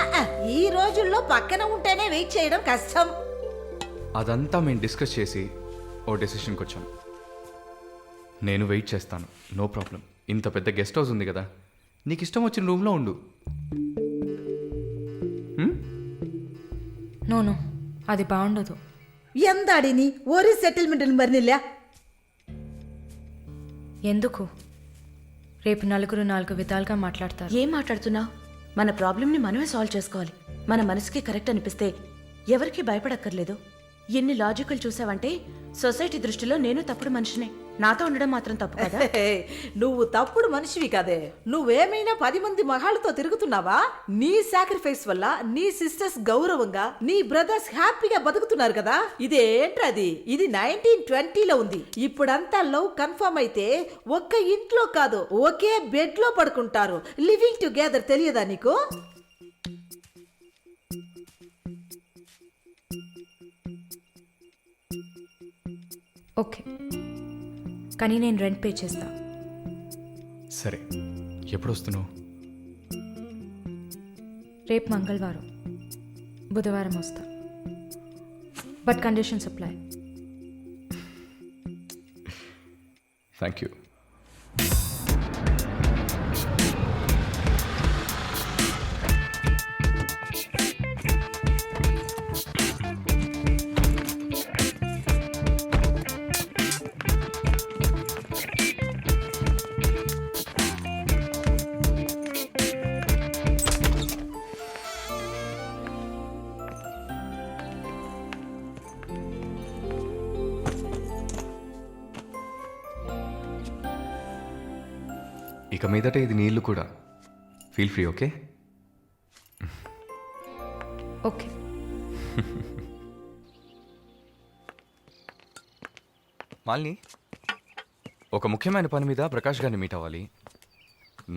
ఈ రోజుల్లో పక్కన ఉంటేనే వెయిట్ చేయడం కష్టం. అదంతా మేము డిస్కస్ చేసి ఓ డెసిషన్కి వచ్చాం. నేను వెయిట్ చేస్తాను, నో ప్రాబ్లం. ఇంత పెద్ద గెస్ట్ హౌస్ ఉంది కదా, నీకు ఇష్టం వచ్చిన రూమ్లో ఉండు. నోను, అది బాగుండదు. ఎందాడిని ఓరి సెటిల్మెంట్ మరినిల్లా. ఎందుకు? రేపు నలుగురు 4 విధాలుగా మాట్లాడతారు. ఏం మాట్లాడుతున్నావు? మన ప్రాబ్లంని మనమే సాల్వ్ చేసుకోవాలి. మన మనసుకి కరెక్ట్ అనిపిస్తే ఎవరికి భయపడక్కర్లేదు. ఎన్ని లాజికల్ చూసావంటే సొసైటీ దృష్టిలో నేను తప్పుడు మనిషినే. నాతో ఉండడం మాత్రం తప్పు కదా? నువ్వు తప్పుడు మనిషివి కాదే. నువ్వేమైనా 10 మంది మగాళ్ళతో తిరుగుతున్నావా? నీ సాక్రిఫైస్ వల్ల నీ సిస్టర్స్ గౌరవంగా, నీ బ్రదర్స్ హ్యాపీగా బతుకుతున్నారు కదా. ఇదేంట్రది? ఇది 1920లో ఉంది. ఇప్పుడంతా లవ్ కన్ఫర్మ్ అయితే ఒక్క ఇంట్లో కాదు, ఒకే బెడ్ లో పడుకుంటారు. లివింగ్ టుగెదర్ తెలియదా నీకు? ఓకే, కానీ నేను రెంట్ పే చేస్తా. సరే, ఎప్పుడు వస్తున్నావు? రేపు మంగళవారం, బుధవారం వస్తా. But conditions apply. Thank you. ఇక మీదట ఇది నీళ్ళు కూడా. Feel free, okay? Okay. Malini, ఒక ముఖ్యమైన పని మీద ప్రకాష్ గారిని మీట్ అవ్వాలి.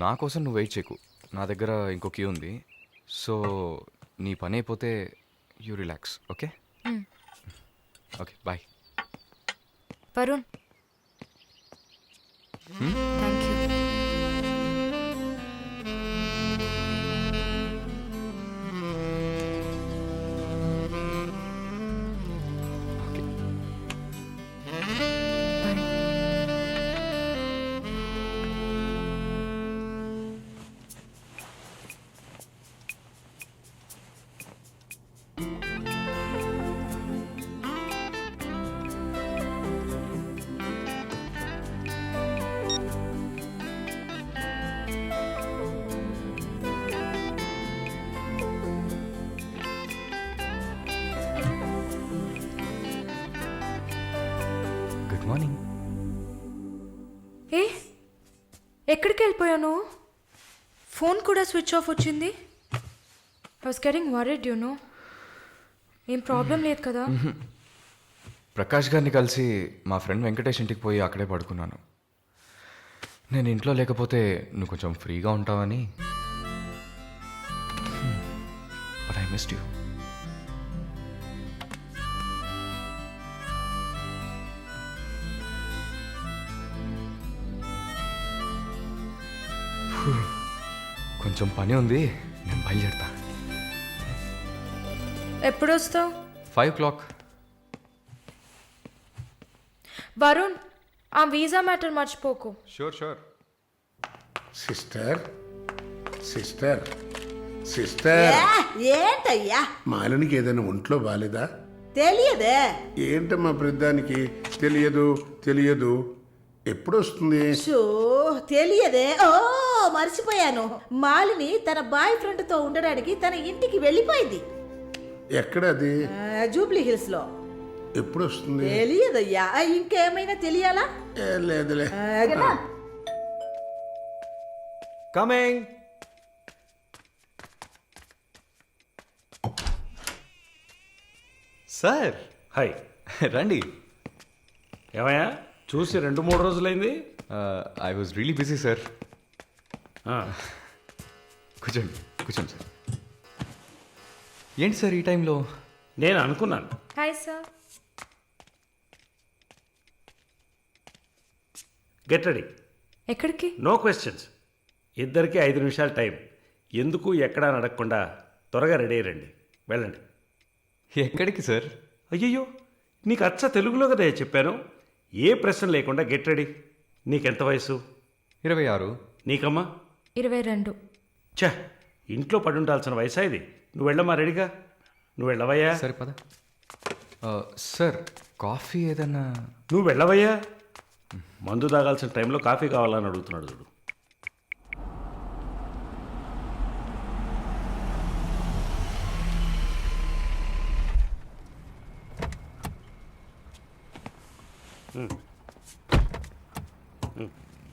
నా కోసం నువ్వు వెయిట్ చేయకు, నా దగ్గర ఇంకో క్యూ ఉంది. సో నీ పని అయిపోతే you relax, okay? Okay, bye. Varun, thank you. Good morning. ఏ ఎక్కడికి వెళ్ళిపోయాను? ఫోన్ కూడా స్విచ్ ఆఫ్ వచ్చింది. I was getting worried you know. ఏం ప్రాబ్లం లేదు కదా? ప్రకాష్ గారిని కలిసి మా ఫ్రెండ్ వెంకటేష్ ఇంటికి పోయి అక్కడే పడుకున్నాను. నేను ఇంట్లో లేకపోతే నువ్వు కొంచెం ఫ్రీగా ఉంటావని. But I missed you. కొంచెం పని ఉంది, నేను బయలుదేరుతా. ఎప్పుడు వస్తావు? 5 o'clock. వరుణ్, ఆ వీసా మ్యాటర్ మర్చిపోకు. షూర్. సిస్టర్ సిస్టర్ సిస్టర్ ఏంటయ్యా మాలినికి ఏదైనా ఒంట్లో బాలేదా? తెలియదే. ఏంటమ్మా ప్రధానికి తెలియదు ఎప్పుడు వస్తుంది? షో తెలియదే. ఓ మర్చిపోయాను. మాలిని తన బాయ్ ఫ్రెండ్ తో ఉండడానికి తన ఇంటికి వెళ్ళిపోయింది. ఎక్కడది? జూబ్లీ హిల్స్ లో. ఎప్పుడు వస్తుంది? తెలియదయ్యా. ఇంకేమైనా తెలియాలా? లేదులే. కదా? కమింగ్. Sir hi. రండి. ఏమయ్యా చూసి 2-3 రోజులైంది. I was really busy sir. ఆ, కూర్చోండి సార్. ఏంటి సార్ ఈ టైంలో? నేను అనుకున్నాను. Hi sir. Get ready. ఎక్కడికి? No questions. ఇద్దరికి 5 నిమిషాలు టైం. ఎందుకు ఎక్కడా నడకుండా త్వరగా రెడీ అయ్యండి. వెళ్ళండి. ఎక్కడికి సార్? అయ్యయ్యో, నీకు అచ్చ తెలుగులో కదా చెప్పాను. ఏ ప్రశ్న లేకుండా గెట్ రెడీ. నీకెంత వయసు? 26. నీకమ్మా? 22. ఛ, ఇంట్లో పడి ఉండాల్సిన వయసా ఇది? నువ్వు వెళ్ళమ్మా, రెడీగా. నువ్వు వెళ్ళవయ్యా. సరే పద. సార్ కాఫీ ఏదన్నా? నువ్వు వెళ్ళవయ్యా. మందు తాగాల్సిన టైంలో కాఫీ కావాలని అడుగుతున్నాడు చూడు.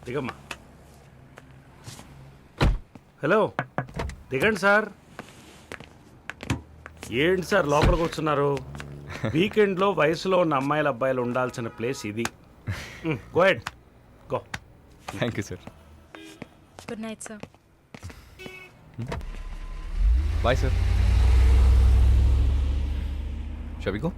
దిగమ్మా. హలో, దిగండి సార్. ఏంటి సార్ లోపలికి వస్తున్నారు? వీకెండ్లో వయసులో ఉన్న అమ్మాయిల అబ్బాయిలు ఉండాల్సిన ప్లేస్ ఇది. Go head, go. Thank you sir. Good night sir. Bye sir. Shall we go?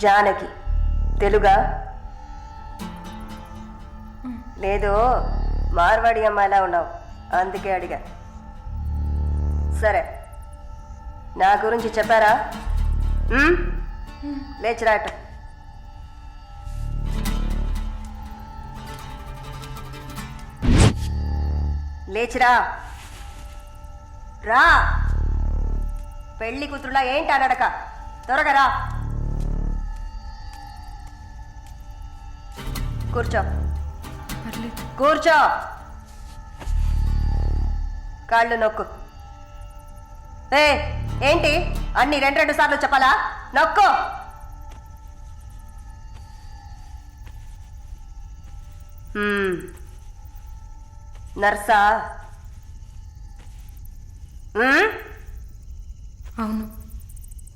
Janaki తెలుగా లేదు మార్వాడి అమ్మాయిలా ఉన్నావు అందుకే అడిగా. సరే నా గురించి చెప్పారా? లేచిరాట. లేచిరా రా. పెళ్లి కూతురులా ఏంటి అనడక, త్వరగా రా. కూర్చో కూర్చో. కాళ్ళు నొక్కు. ఏంటి అన్ని రెండు సార్లు చెప్పాలా? నొక్కు. నర్సా? అవును.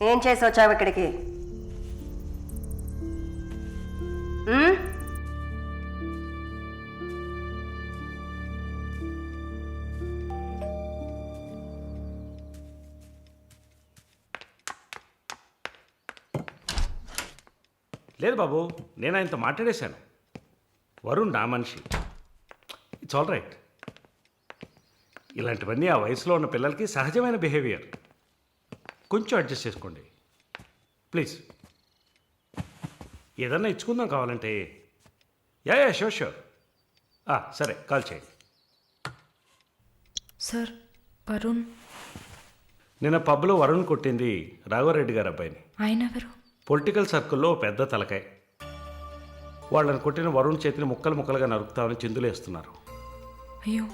ఏం చేసి వచ్చావు ఇక్కడికి? లేదు బాబు, నేను ఆయనతో మాట్లాడేశాను. వరుణ్ నా మనిషి. It's all right. ఇలాంటివన్నీ ఆ వయసులో ఉన్న పిల్లలకి సహజమైన బిహేవియర్. కొంచెం అడ్జస్ట్ చేసుకోండి ప్లీజ్. ఏదన్నా ఇచ్చుకుందాం కావాలంటే. Yeah sure sure. సరే కాల్ చేయండి. సార్ వరుణ్ నిన్న పబ్లో వరుణ్ కొట్టింది రాఘవరెడ్డి గారు అబ్బాయిని. ఆయన ఎవరు? పొలిటికల్ సర్కిల్లో పెద్ద తలకాయ. వాళ్ళని కొట్టిన వరుణ్ చేతిని ముక్కలు ముక్కలుగా నరుకుతామని చిందులేస్తున్నారు. అయ్యో.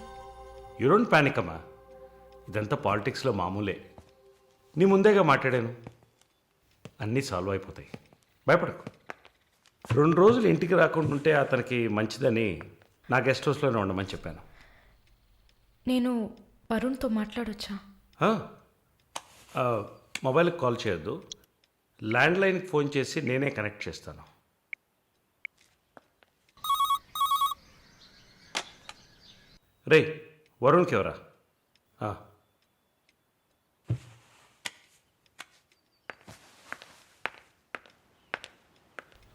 యూ డోంట్ ప్యానిక్ అమ్మా, ఇదంతా పాలిటిక్స్లో మామూలే. నీ ముందేగా మాట్లాడాను, అన్నీ సాల్వ్ అయిపోతాయి, భయపడకు. 2 రోజులు ఇంటికి రాకుండా ఉంటే అతనికి మంచిదని నా గెస్ట్ హౌస్లోనే ఉండమని చెప్పాను. నేను వరుణ్తో మాట్లాడొచ్చా? మొబైల్కి కాల్ చేయొద్దు, ల్యాండ్లైన్కి ఫోన్ చేసి నేనే కనెక్ట్ చేస్తాను. రే వరుణ్కి ఎవరా?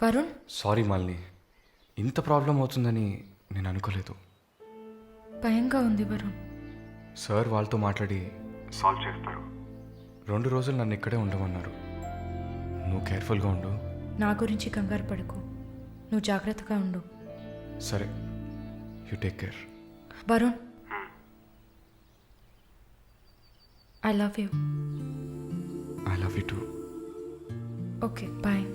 వరుణ్ సారీ మాలిని, ఇంత ప్రాబ్లం అవుతుందని నేను అనుకోలేదు. భయంగా ఉంది వరుణ్. సార్ వాళ్ళతో మాట్లాడి సాల్వ్ చేస్తారు. 2 రోజులు నన్ను ఇక్కడే ఉండమన్నారు. నువ్వు కేర్ఫుల్గా ఉండు. నా గురించి కంగారు పడకు, నువ్వు జాగ్రత్తగా ఉండు. సరే, you take care. Varun, I love you. I love you too. Okay bye.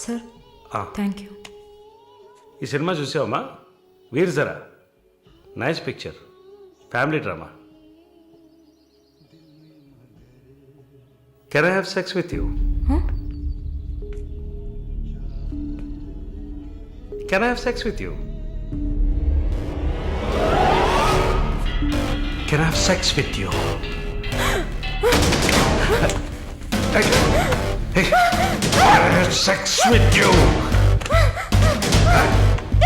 Sir thank you. ఈ సినిమా చూసావమ్మా? Veer Zaara. Nice picture, family drama. Can I have sex with you? Can I have sex with you? Can I have sex with you? Hey, I have sex with you. Hey!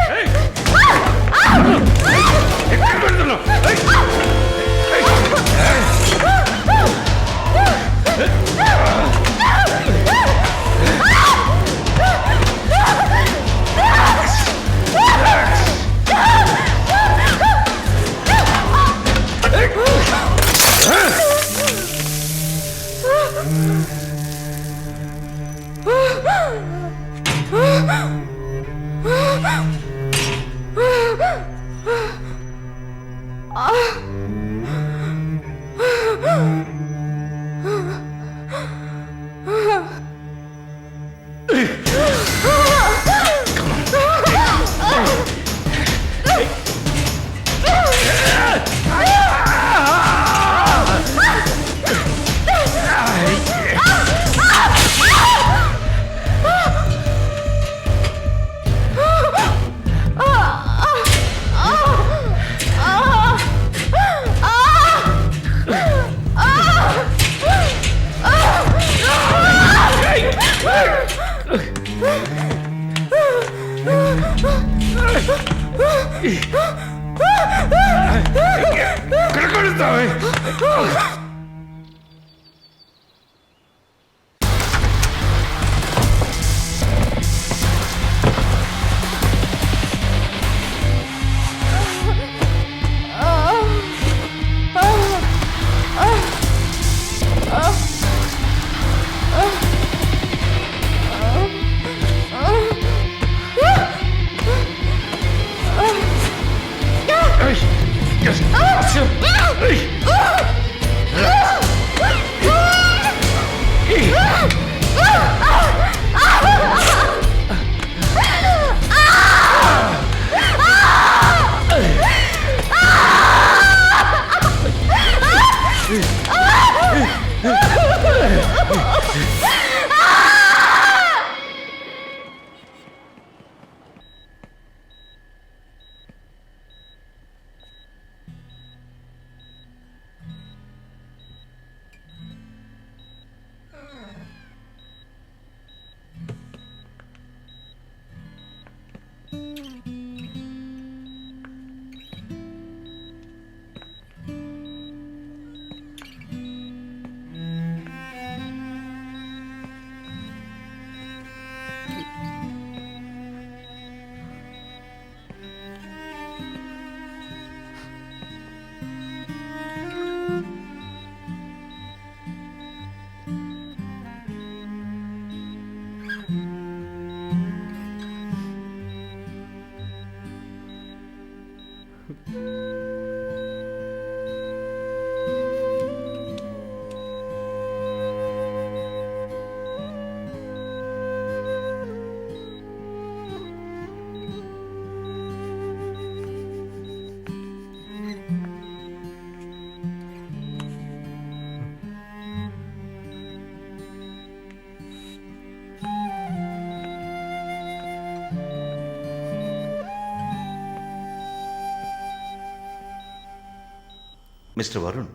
Mister Varun,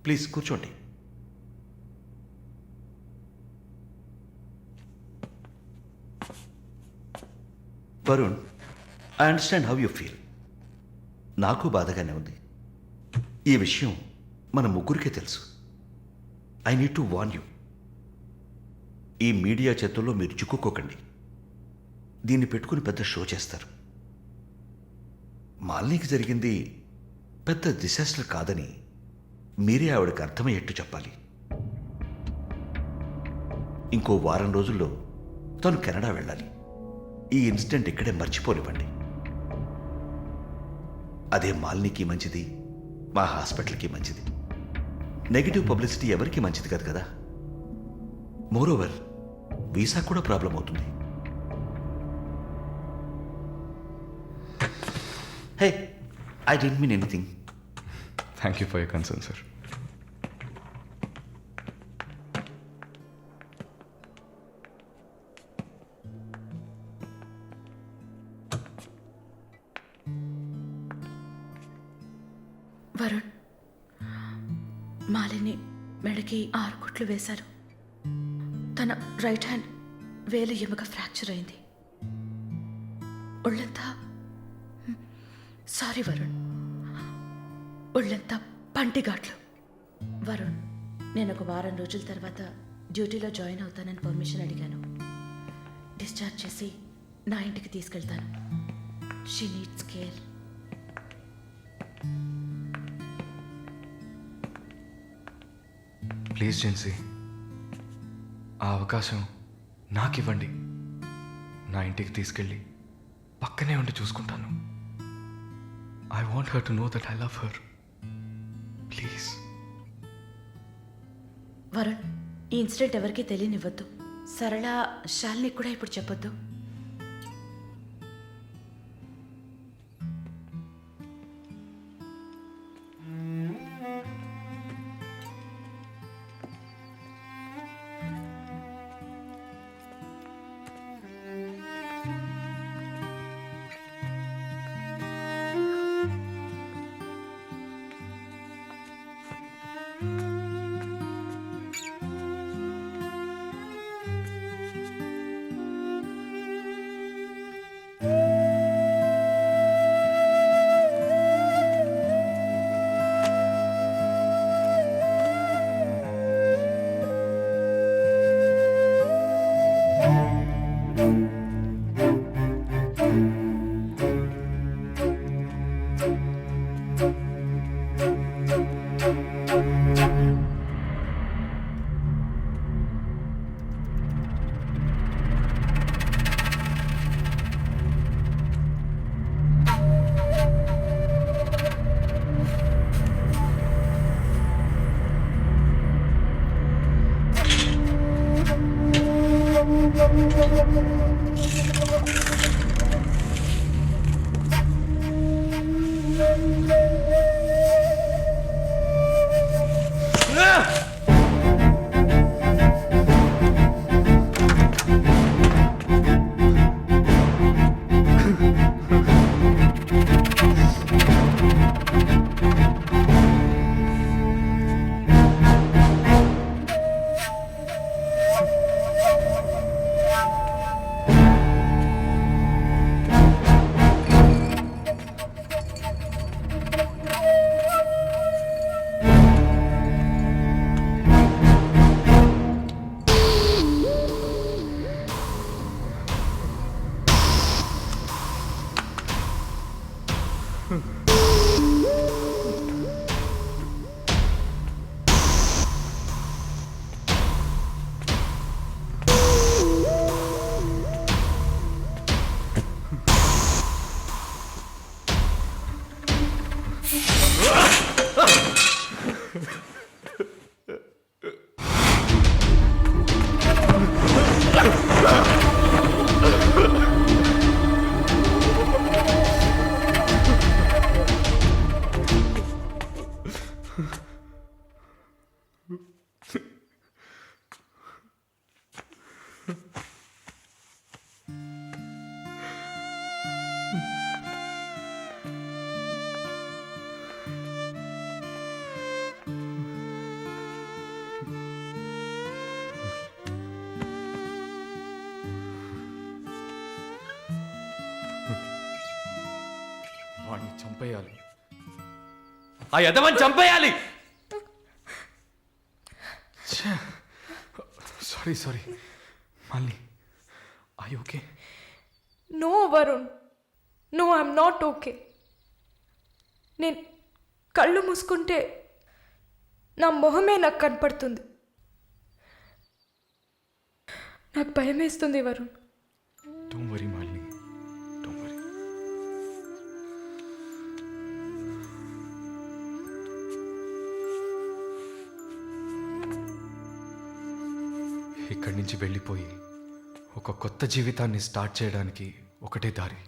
please కూర్చోండి. Varun, I understand how you feel. నాకు బాధగానే ఉంది. ఈ విషయం మన ముగ్గురికే తెలుసు. I need to warn you. ఈ media చేతుల్లో మీరు చిక్కుకోకండి. దీన్ని పెట్టుకుని పెద్ద షో చేస్తారు. మాలినికి జరిగింది పెద్ద డిసాస్టర్ కాదని మీరే ఆవిడకి అర్థమయ్యేట్టు చెప్పాలి. ఇంకో వారం రోజుల్లో తను కెనడా వెళ్ళాలి. ఈ ఇన్సిడెంట్ ఇక్కడే మర్చిపోనివ్వండి. అదే మాలినికి మంచిది, మా హాస్పిటల్కి మంచిది. నెగిటివ్ పబ్లిసిటీ ఎవరికి మంచిది కాదు కదా. మోరోవర్, వీసా కూడా ప్రాబ్లం అవుతుంది. హే, I didn't mean anything. Thank you for your concern, sir. Varun, Malini మెడకి 6 కుట్లు వేశారు. తన రైట్ హ్యాండ్ వేలు ఎముక ఫ్రాక్చర్ అయింది. ఒళ్ళంతా సారీ వరుణ్, ఒళ్ళంతా పంటిఘాట్లు. వరుణ్, నేను ఒక వారం రోజుల తర్వాత డ్యూటీలో జాయిన్ అవుతానని పర్మిషన్ అడిగాను. డిశ్చార్జ్ చేసి నా ఇంటికి తీసుకెళ్తాను. She needs care. Please Gen Z, ఆ అవకాశం నాకివ్వండి. నా ఇంటికి తీసుకెళ్ళి పక్కనే ఉండి చూసుకుంటాను. I want her to know that I love her. Please. Varun, ఈ ఇన్సిడెంట్ ఎవరికీ తెలియనివ్వద్దు. సరళ, శాలిని కూడా ఇప్పుడు చెప్పొద్దు. చంపేయాలి, ఆ యదవని చంపేయాలి. సారీ సారీ మళ్ళీ. I okay? No Varun, no I'm not okay. నేను కళ్ళు మూసుకుంటే నా మొహమే నాకు కనపడుతుంది. నాకు భయం వేస్తుంది Varun. Don't worry Malini, don't worry. ఇక్కడి నుంచి వెళ్ళిపోయి ఒక కొత్త జీవితాన్ని స్టార్ట్ చేయడానికి ఒకటే దారి,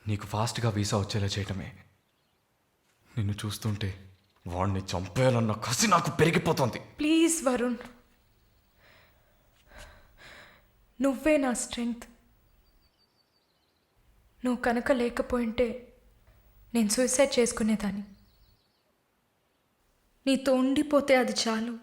నీకు ఫాస్ట్గా వీసా వచ్చేలా చేయటమే. నిన్ను చూస్తుంటే వాడిని చంపేయాలన్న కసి నాకు పెరిగిపోతుంది. ప్లీజ్ వరుణ్, నువ్వే నా స్ట్రెంగ్త్. నువ్వు కనుక లేకపోయింటే నేను సూసైడ్ చేసుకునేదాన్ని. నీతో ఉండిపోతే అది చాలు.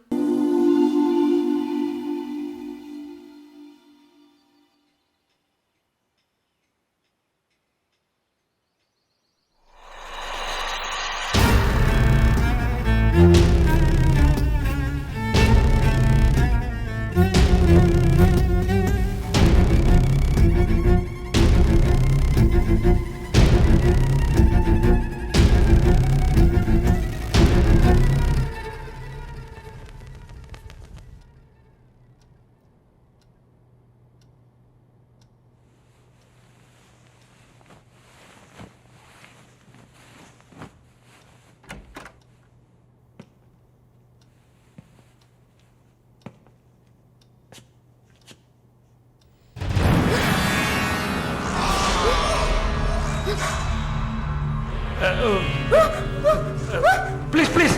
Please please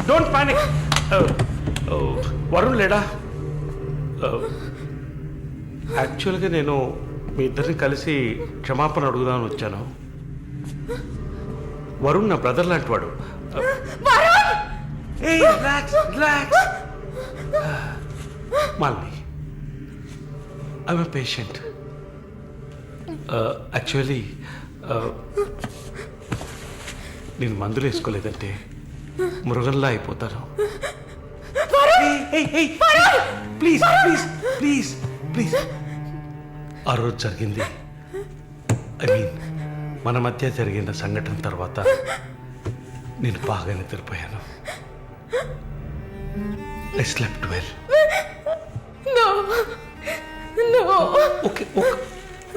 don't panic. Varun లేడా? యాక్చువల్గా నేను మీ ఇద్దరిని కలిసి క్షమాపణ అడుగుదామని వచ్చాను. వరుణ్ నా బ్రదర్ లాంటి వాడు. మాల్ని, ఐఎమ్ ఎ పేషెంట్. యాక్చువల్లీ నేను మందులు వేసుకోలేదంటే మృగంలా అయిపోతాను. Please please please please. ఆ రోజు జరిగింది, ఐ మీన్ మన మధ్య జరిగిన సంఘటన తర్వాత నేను బాగా నిద్రపోయాను. I slept well. Okay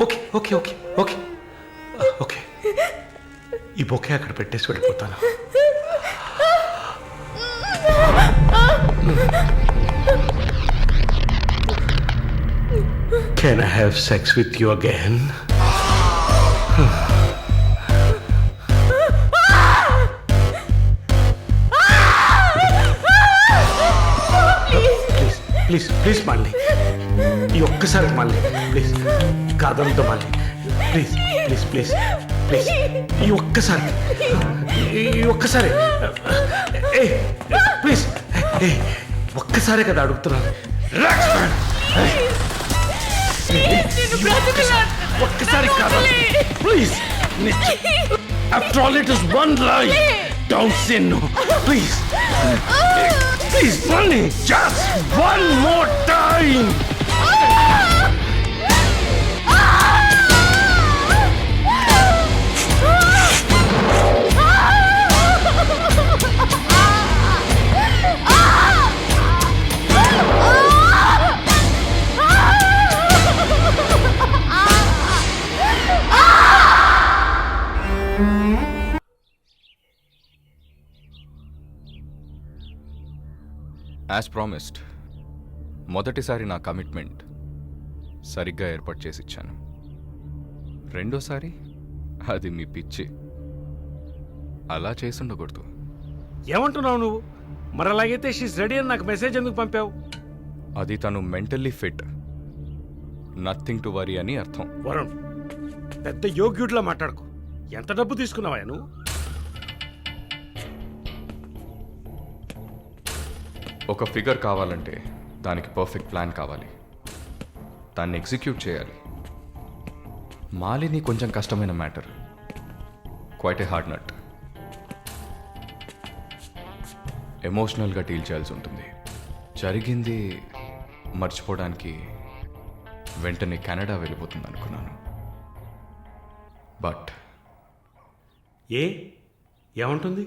okay okay okay okay okay. ఈ బొకే అక్కడ పెట్టేసి వెళ్ళిపోతాను. Can I have sex with you again? Please please మళ్ళీ ఈ ఒక్కసారి మళ్ళీ ప్లీజ్ కాదంతో మళ్ళీ ప్లీజ్ ప్లీజ్ ప్లీజ్ ప్లీజ్ ఈ ఒక్కసారి ప్లీజ్ ఒక్కసారే కదా అడుగుతున్నాను. ఒక్కసారి కాదు please. After all it is one life. Don't say no please please. మళ్ళీ just one more time. As promised, మొదటిసారి నా కమిట్మెంట్ సరిగ్గా ఏర్పాటు చేసి ఇచ్చాను. రెండోసారి అది మీ పిచ్చి. అలా చేసి ఉండకూడదు. ఏమంటున్నావు నువ్వు? మరి అలాగైతే షీస్ రెడీ అని నాకు మెసేజ్ ఎందుకు పంపావు? అది తను mentally fit, nothing to worry అని అర్థం. వరుణ్, పెద్ద యోగ్యుడిలా మాట్లాడుకో. ఎంత డబ్బు తీసుకున్నావా నువ్వు? ఒక ఫిగర్ కావాలంటే దానికి పర్ఫెక్ట్ ప్లాన్ కావాలి, దాన్ని ఎగ్జిక్యూట్ చేయాలి. మాలిని కొంచెం కష్టమైన matter. Quite a hard nut. ఎమోషనల్గా డీల్ చేయాల్సి ఉంటుంది. జరిగింది మర్చిపోవడానికి వెంటనే కెనడా వెళ్ళిపోతుంది అనుకున్నాను. బట్ ఏమంటుంది?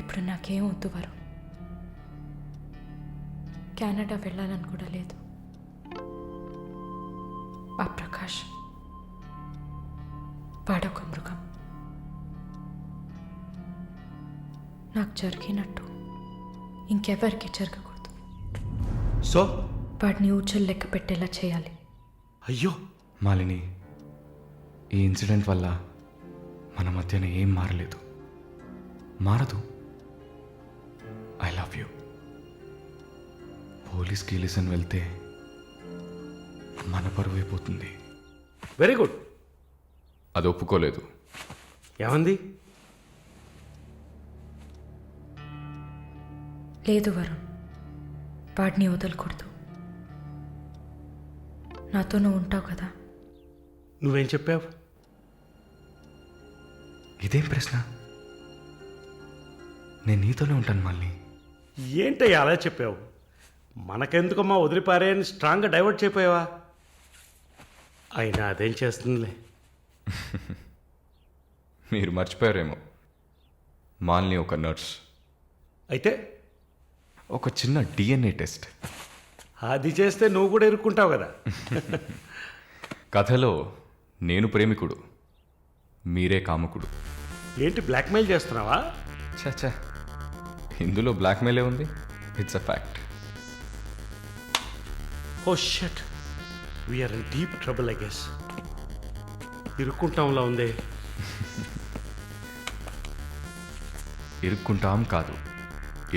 ఇప్పుడు నాకేం వద్దు వరుణ్. కెనడా వెళ్ళాలని కూడా లేదు. ఆ ప్రకాష్ వాడొక మృగం. నాకు జరిగినట్టు ఇంకెవరికి జరగకూడదు. సో వాడిని ఊచలు లెక్క పెట్టేలా చేయాలి. అయ్యో మాలిని, ఈ ఇన్సిడెంట్ వల్ల మన మధ్యన ఏం మారలేదు, మారదు. I love you. పోలీస్కి లిసన్ వెళ్తే మన పరువు అయిపోతుంది. Very good. అది ఒప్పుకోలేదు. ఏమంది? లేదు వరుణ్, వాడిని వదలకూడదు. నాతో నువ్వు ఉంటావు కదా. నువ్వేం చెప్పావు? ఇదేం ప్రశ్న? నేను నీతోనే ఉంటాను మాలిని. ఏంటయ్యా అలా చెప్పావు? మనకెందుకమ్మా వదిలిపారేయని స్ట్రాంగ్గా డైవర్ట్ చేయపోయావా? అయినా అదేం చేస్తుందిలే. మీరు మర్చిపోయారేమో, మాలిని ఒక నర్స్. అయితే ఒక చిన్న DNA టెస్ట్. అది చేస్తే నువ్వు కూడా ఇరుక్కుంటావు కదా. కథలో నేను ప్రేమికుడు, మీరే కాముకుడు. ఏంటి బ్లాక్మెయిల్ చేస్తున్నావా? చచ్చా, ఇందులో బ్లాక్మెయిలే ఉంది. It's a fact. Oh shit, we're in deep trouble I guess. ఇరుక్కుంటాంలా ఉందే. ఇరుక్కుంటాం కాదు,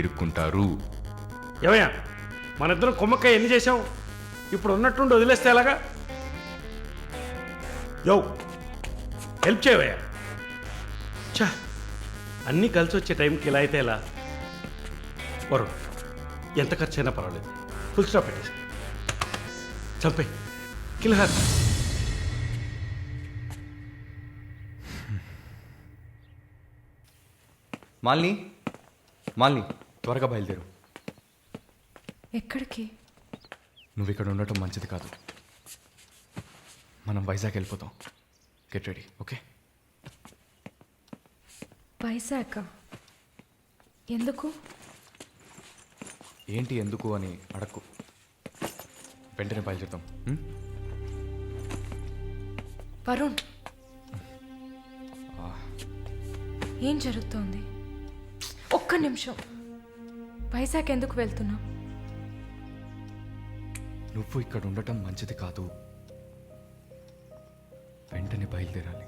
ఇరుక్కుంటారు. ఏమయ్యా, మన ఇద్దరం కుమ్మక్కాయ ఎన్ని చేసాం? ఇప్పుడు ఉన్నట్టుండి వదిలేస్తే ఎలాగా? యో హెల్ప్ చేయవయ్యా. చా, అన్నీ కలిసి వచ్చే టైంకి ఇలా అయితే ఎలా? వరుణ్, ఎంత ఖర్చు అయినా పర్వాలేదు, ఫుల్ స్టాప్ పెట్టేసి చంపే కిల్హర్. మాలిని, మాలిని, త్వరగా బయలుదేరు. ఎక్కడికి? నువ్వు ఇక్కడ ఉండటం మంచిది కాదు. మనం వైజాగ్ వెళ్ళిపోతాం. Get ready, okay? వైజాగ్ ఎందుకు? ఏంటి ఎందుకు అని అడక్కు. వెంటనే బయలుదేరుతాం. వరుణ్, ఏం జరుగుతోంది? ఒక్క నిమిషం. వైజాగ్ ఎందుకు వెళ్తున్నావు? నువ్వు ఇక్కడ ఉండటం మంచిది కాదు. వెంటనే బయలుదేరాలి.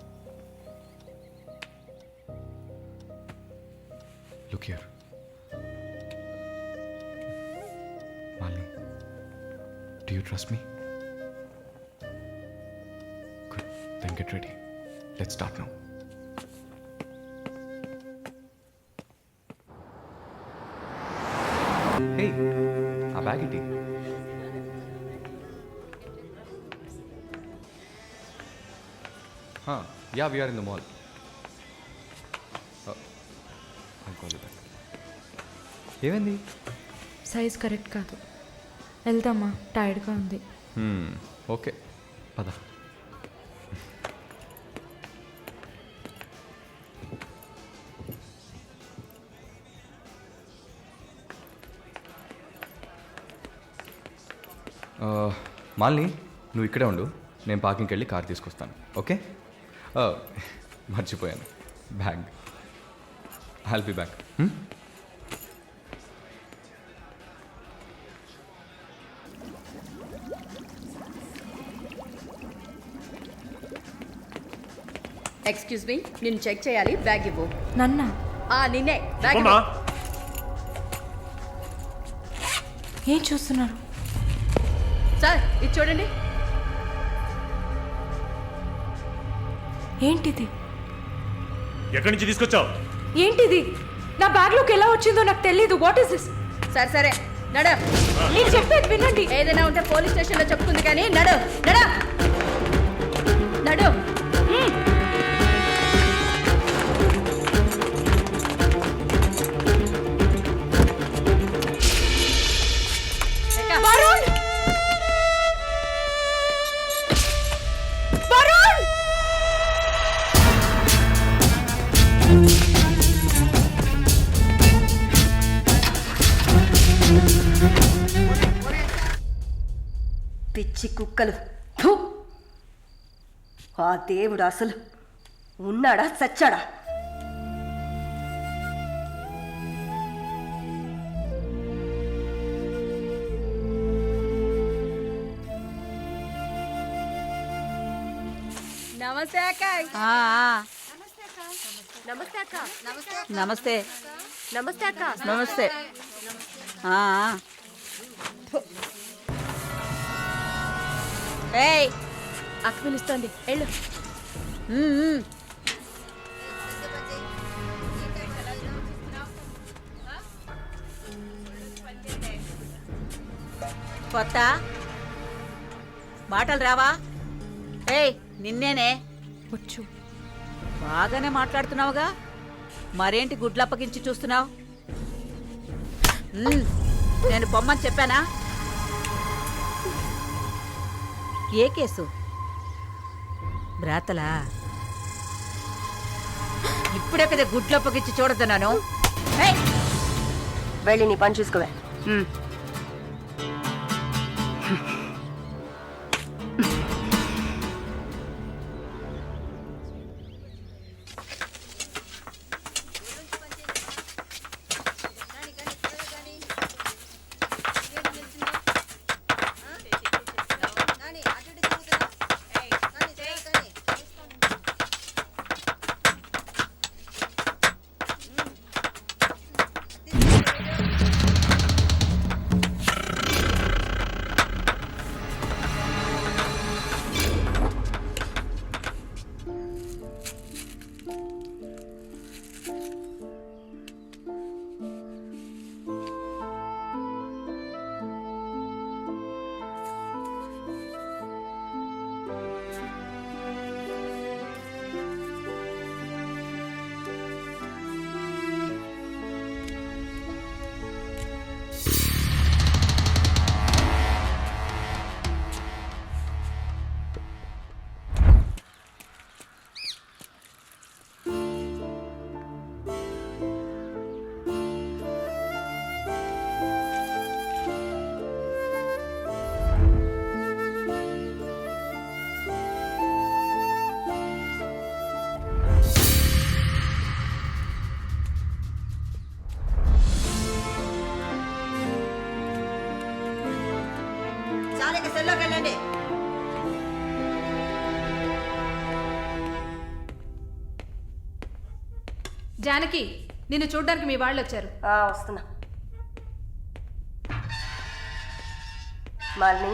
Look here Malini, do you trust me? Good, then get ready. Let's start now. Hey, ఆ బ్యాగ్ ఏంటి? Yeah, we are in the mall. I'll call you back. ఏమైంది? సైజ్ కరెక్ట్ కాదు. వెళ్దామా? టైర్డ్గా ఉంది. ఓకే, పద. మాలిని, నువ్వు ఇక్కడే ఉండు, నేను పార్కింగ్కి వెళ్ళి కార్ తీసుకొస్తాను, ఓకే? మర్చిపోయాను, bag. I'll be back. Excuse me, నేను చెక్ చేయాలి, బ్యాగ్ ఇవ్వు. నన్నా? నిన్నే బ్యాగ్ అమ్మా, ఏం చూస్తున్నారు? సార్ ఇది చూడండి. ఏంటిది? ఎక్కడి నుంచి తీసుకొచ్చావు? ఏంటిది? నా బ్యాగ్లోకి ఎలా వచ్చిందో నాకు తెలీదు. What is this? సరే సరే నడు. నేను చెప్పేది వినండి. ఏదైనా ఉంటే పోలీస్ స్టేషన్లో చెప్తుంది కానీ నడు నడు నడు. కుక్కలు. ఫు! ఆ దేవుడు అసలు ఉన్నాడా చచ్చాడా? నమస్తే అక్క. నమస్తే అక్క. నమస్తే నమస్తే అక్క. నమస్తే. ఏయ్, అక్క పిలుస్తోంది వెళ్ళు. కొత్త మాటలు రావా? ఏయ్, నిన్నేనే. వచ్చు. బాగానే మాట్లాడుతున్నావుగా, మరేంటి గుడ్లప్పగించి చూస్తున్నావు? నేను పొమ్మని చెప్పానా? ఏ కేసు? బ్రాతలా? ఇప్పుడే కదా గుడ్లప్పగించి చూడద్దన్నాను. వెళ్ళి నీ పని చూసుకోవే. జానకి, నిన్ను చూడ్డానికి మీ వాళ్ళు వచ్చారు. వస్తున్నా. మాలిని,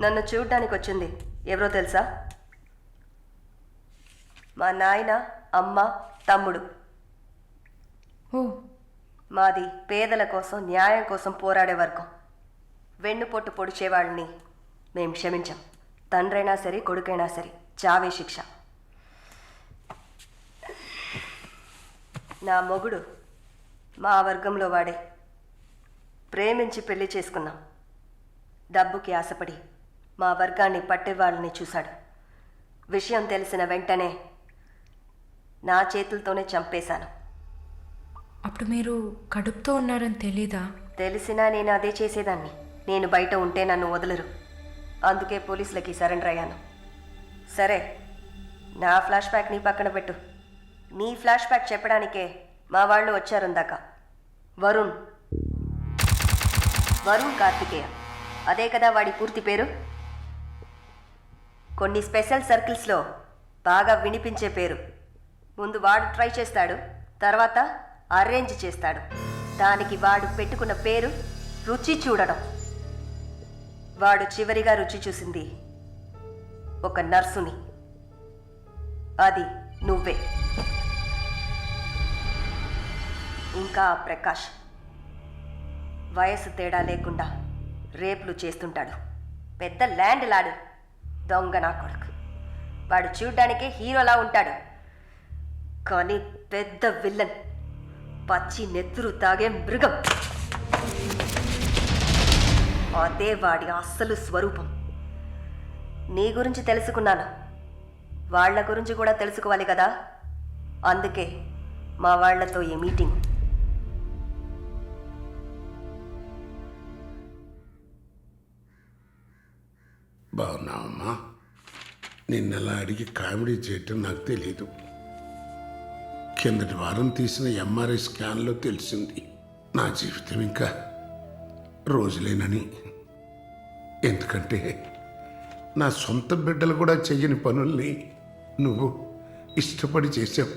నన్ను చూడ్డానికి వచ్చింది ఎవరో తెలుసా? మా నాయన, అమ్మ, తమ్ముడు. మాది పేదల కోసం, న్యాయం కోసం పోరాడే వర్గం. వెన్నుపొట్టు పొడిచేవాళ్ళని మేం క్షమించాం. తండ్రైనా సరే, కొడుకైనా సరే, చావే శిక్ష. నా మొగుడు మా వర్గంలో వాడే. ప్రేమించి పెళ్లి చేసుకున్నాం. డబ్బుకి ఆశపడి మా వర్గాన్ని పట్టేవాళ్ళని చూశాడు. విషయం తెలిసిన వెంటనే నా చేతులతోనే చంపేశాను. అప్పుడు మీరు కడుపుతో ఉన్నారని తెలీదా? తెలిసినా నేను అదే చేసేదాన్ని. నేను బయట ఉంటే నన్ను వదలరు. అందుకే పోలీసులకి సరెండర్ అయ్యాను. సరే, నా ఫ్లాష్ బ్యాక్ నీ పక్కన పెట్టు. నీ ఫ్లాష్ బ్యాక్ చెప్పడానికే మా వాళ్ళు వచ్చారుందాక. వరుణ్ కార్తికేయ, అదే కదా వాడి పూర్తి పేరు. కొన్ని స్పెషల్ సర్కిల్స్లో బాగా వినిపించే పేరు. ముందు వాడు ట్రై చేస్తాడు, తర్వాత అరేంజ్ చేస్తాడు. దానికి వాడు పెట్టుకున్న పేరు రుచి చూడడం. వాడు చివరిగా రుచి చూసింది ఒక నర్సుని. అది నువ్వే. ఇంకా ప్రకాష్ వయసు తేడా లేకుండా రేపులు చేస్తుంటాడు. పెద్ద ల్యాండ్ లాడు. దొంగ నా కొడుకు. వాడు చూడ్డానికే హీరోలా ఉంటాడు, కానీ పెద్ద విల్లన్. పచ్చి నెత్తురు తాగే మృగం. అదే వాడి అస్సలు స్వరూపం. నీ గురించి తెలుసుకున్నాను, వాళ్ళ గురించి కూడా తెలుసుకోవాలి కదా. అందుకే మా వాళ్లతో ఈ మీటింగ్. బాగున్నావమ్మా? నిన్నలా అడిగి కామెడీ చేయటం నాకు తెలియదు. కిందటి వారం తీసిన ఎంఆర్ఐ స్కాన్లో తెలిసింది నా జీవితం ఇంకా రోజులేనని. ఎందుకంటే నా సొంత బిడ్డలు కూడా చెయ్యని పనుల్ని నువ్వు ఇష్టపడి చేసావు.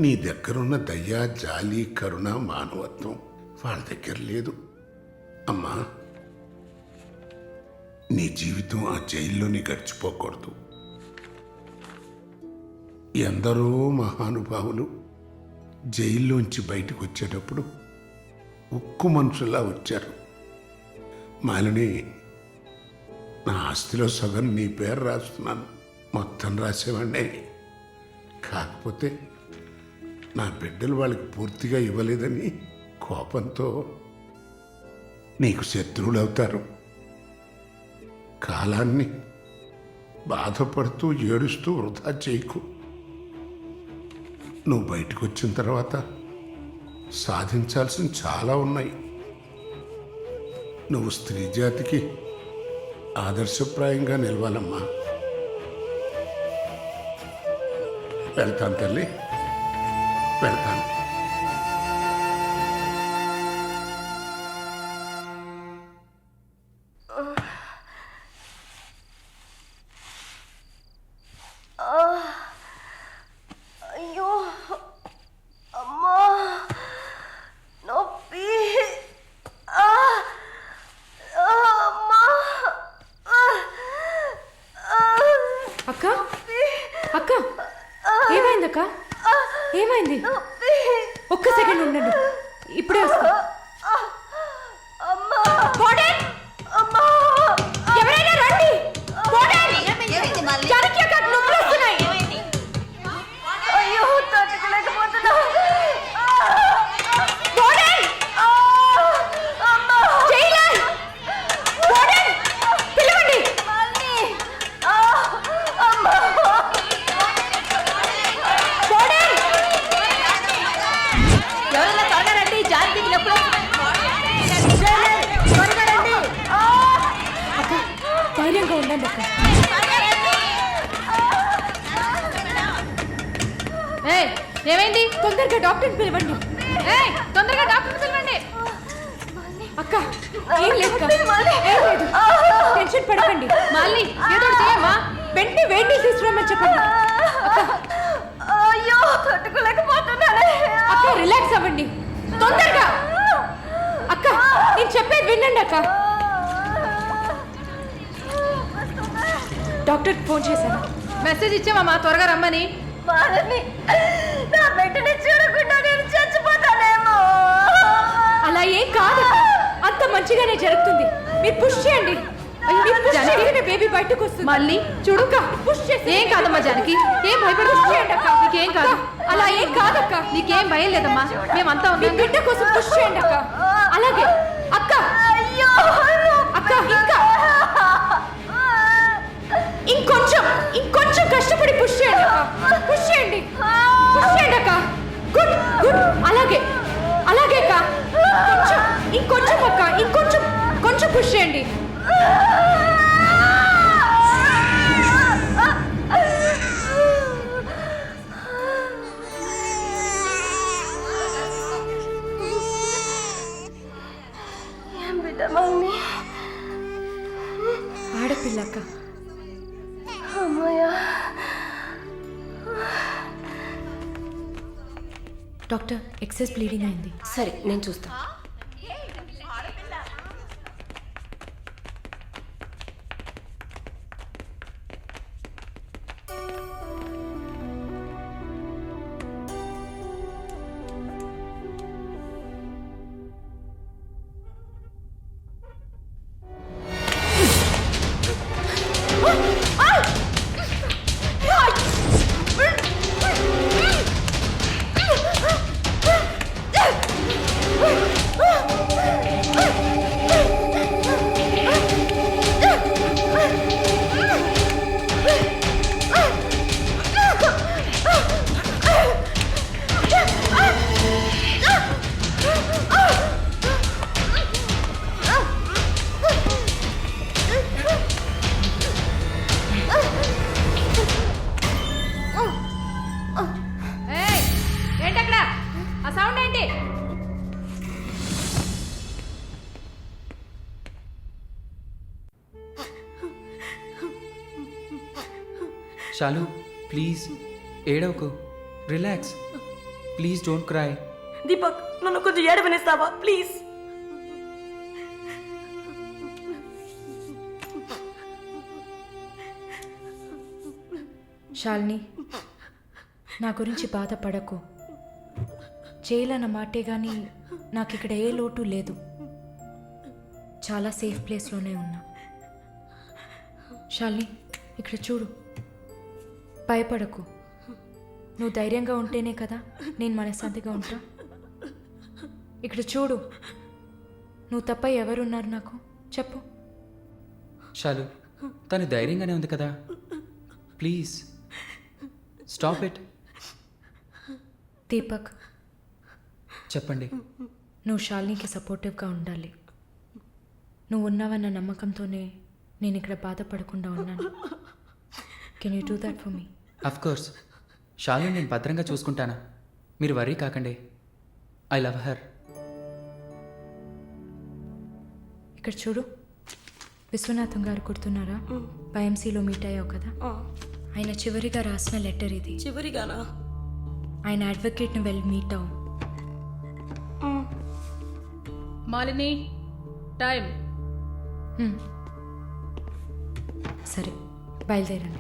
నీ దగ్గరున్న దయ, జాలి, కరుణ, మానవత్వం వాళ్ళ దగ్గర లేదు. అమ్మా, నీ జీవితం ఆ జైల్లోనే గడిచిపోకూడదు. ఎందరో మహానుభావులు జైల్లోంచి బయటకు వచ్చేటప్పుడు ఉక్కు మనుషుల్లా వచ్చారు. మాలిని, నా ఆస్తిలో సగం నీ పేరు రాస్తున్నాను. మొత్తం రాసేవాడినే. కాకపోతే నా బిడ్డలు వాళ్ళకి పూర్తిగా ఇవ్వలేదని కోపంతో నీకు శత్రువులు అవుతారు. కాలాన్ని బాధపడుతూ ఏడుస్తూ వృధా చేయకు. నువ్వు బయటకు వచ్చిన తర్వాత సాధించాల్సిన చాలా ఉన్నాయి. నువ్వు స్త్రీ జాతికి ఆదర్శప్రాయంగా నిలవాలమ్మా. వెళ్తాను తల్లి, వెళ్తాను. అయ్యో అమ్మా, నొప్పి. అమ్మా. అక్క అక్క ఏమైంది అక్క? ఏమైంది? ఒక్క సెకండ్ ఉండండి, ఇప్పుడే వస్తా. ఎవరైనా రండి. జానకి అక్క, నొప్పులు వస్తున్నాయి. అయ్యో, తట్టుకోలేకపోతున్నా. పిలవండి. ఎవరైనా త్వరగా రండి, జానకి నొప్పులు అక్క, ధైర్యంగా ఉండండి అక్క. ఏమైంది? తొందరగా డాక్టర్ని పిలవండి. తొందరగా డాక్టర్ పిలవండి. అక్క, ఏం లేదు అక్క. ఏం లేదు. టెన్షన్ పడకండి. మళ్ళీ ఏదో ఒకటి చేయమ్మా. వెంటనే వేడి నీళ్ళు తీసుకురామని చెప్పండి. అక్క, అయ్యో, తట్టుకోలేకపోతున్నానే. అక్క రిలాక్స్ అవ్వండి తొందరగా. అక్క, నేను చెప్పేది వినండి అక్క. డాక్టర్ ఫోన్ చేశాను. మెసేజ్ ఇచ్చామమ్మా, త్వరగా రమ్మని. మాలని, నా బిడ్డని చూడకుండా నేను చచ్చిపోతానేమో. అలా ఏం కాదు, అంత మంచిగానే జరుగుతుంది. మీరు పుష్ చేయండి. బేబీ బయటకు వస్తుంది. మళ్ళీ చూడు, పుష్ చేసి. ఏం కాదమ్మా జానకి, ఏం భయపడి చేయండి అక్క. నీకేం కాదు. అలా ఏం కాదక్క. నీకేం భయం లేదమ్మా, మేమంతా మీ ఉన్నాం. బిడ్డ కోసం పుష్ చేయండి అక్క. అలాగే అక్క. అయ్యో అక్క, ఇంకా ఇంకొంచెం కష్టపడి పుష్ చేయండి అక్క. పుష్ చేయండి అక్క. Good good. అలాగే అక్క. ఇంకొంచెం అక్క, కొంచెం పుష్ చేయండి. ఏం బిడ్డ మమ్మీ? ఆడపిల్లక్క. అమ్మయ్యా. డాక్టర్, ఎక్సెస్ బ్లీడింగ్ అయింది. సరే, నేను చూస్తాను. ఆ సౌండ్ ఏంటి? షాలు ప్లీజ్ ఏడవకు, relax, please don't cry. Deepak, నన్ను కొంచెం ఏడవనిస్తావా ప్లీజ్? శాలిని, నా గురించి బాధపడకు. జైలు అన్న మాటే కానీ నాకు ఇక్కడ ఏ లోటు లేదు. చాలా సేఫ్ ప్లేస్లోనే ఉన్నా. శాలిని, ఇక్కడ చూడు, భయపడకు. నువ్వు ధైర్యంగా ఉంటేనే కదా నేను మనశ్శాంతిగా ఉంటా. ఇక్కడ చూడు, నువ్వు తప్ప ఎవరున్నారు నాకు చెప్పు. షాలు, తను ధైర్యంగానే ఉంది కదా, ప్లీజ్ స్టాప్ ఇట్. దీపక్, చెప్పండి. నువ్వు శాలినికి సపోర్టివ్గా ఉండాలి. నువ్వు ఉన్నావన్న నమ్మకంతోనే నేను ఇక్కడ బాధపడకుండా ఉన్నాను. Can you do that for me? Of course, Shalini నేను భద్రంగా చూసుకుంటానా, మీరు వర్రీ కాకండి. I love her. ఇక్కడ చూడు, విశ్వనాథం గారు గుర్తున్నారా? పైఎంసీలో మీట్ అయ్యావు కదా, ఆయన చివరిగా రాసిన లెటర్ ఇది. చివరిగానా? ఆయన అడ్వకేట్ని వెళ్ళి మీట్ అవ్వు. మాలిని, టైం. సరే, బయలుదేరండి.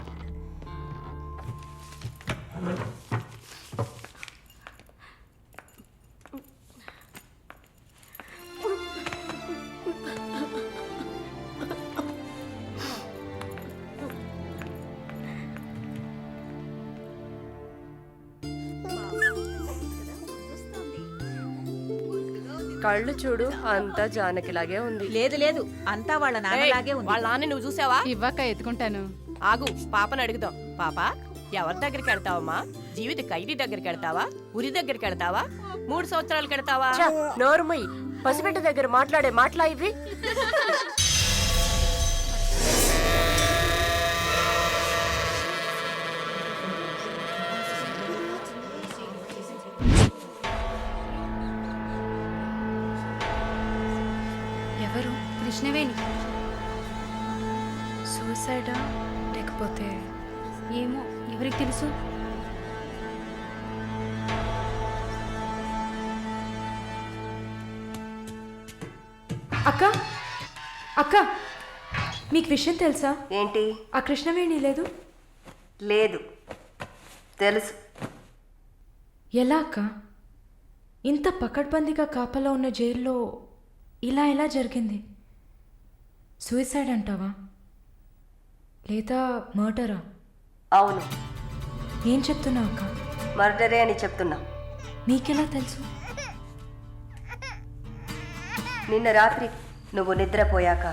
కళ్ళు చూడు, అంతా జానకిలాగే ఉంది. లేదు లేదు, అంతా వాళ్ళ నాన్నలాగే ఉంది. వాళ్ళ నాన్న నువ్వు చూసావా? ఇవ్వక ఎత్తుకుంటాను. ఆగు, పాపను అడుగుదాం. పాప, ఎవరి దగ్గరికి వెళ్తావమ్మా? జీవిత ఖైదీ దగ్గరికి వెళ్తావా? ఉరి దగ్గరికి వెళ్తావా? 3 సంవత్సరాలకు వెళ్తావా? నోరుమై, పసిబిడ్డ దగ్గర మాట్లాడే మాటలా ఇవి? ఎవరు? కృష్ణవేణి. సూసైడా లేకపోతే? ఏమో, ఎవరికి తెలుసు? అక్క, అక్క, మీకు విషయం తెలుసా? ఏంటి? ఆ కృష్ణవేణి లేదు. లేదు, తెలుసు. ఎలా అక్క? ఇంత పకడ్బందీగా కాపలా ఉన్న జైల్లో ఇలా ఎలా జరిగింది? సూసైడ్ అంటావా లేదా మర్డరా? అవును. ఏం చెప్తున్నావు అక్క? మర్డరే అని చెప్తున్నా. మీకెలా తెలుసు? నిన్న రాత్రి నువ్వు నిద్రపోయాక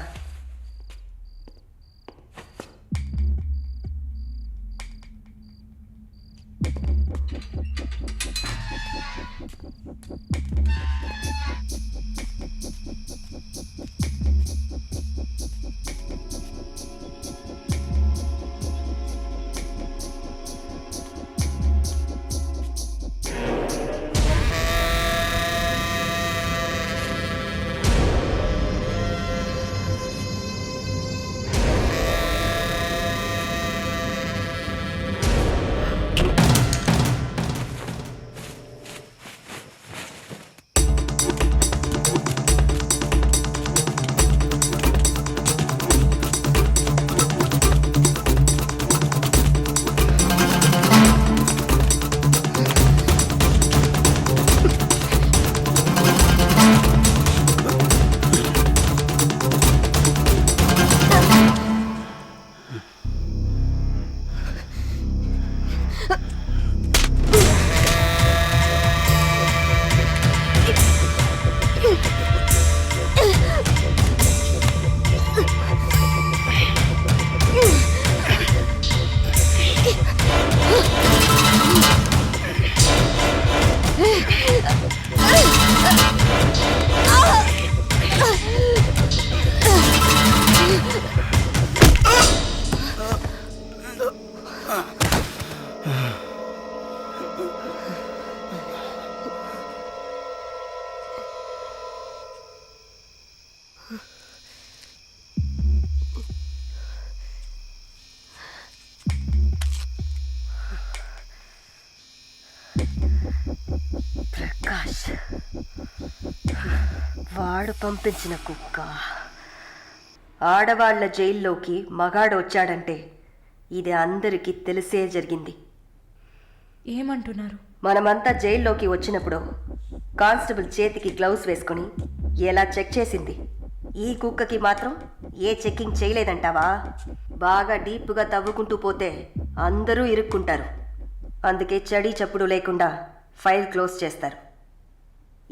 ప్రకాష్ వాడు పంపించిన కుక్క. ఆడవాళ్ల జైల్లోకి మగాడు వచ్చాడంటే ఇది అందరికీ తెలిసే జరిగింది. ఏమంటున్నారు? మనమంతా జైల్లోకి వచ్చినప్పుడు కానిస్టేబుల్ చేతికి గ్లౌస్ వేసుకుని ఎలా చెక్ చేసింది, ఈ కుక్కకి మాత్రం ఏ చెక్కింగ్ చేయలేదంటావా? బాగా డీప్గా తవ్వుకుంటూ పోతే అందరూ ఇరుక్కుంటారు. అందుకే చడి చప్పుడు లేకుండా ఫైల్ క్లోజ్ చేస్తారు.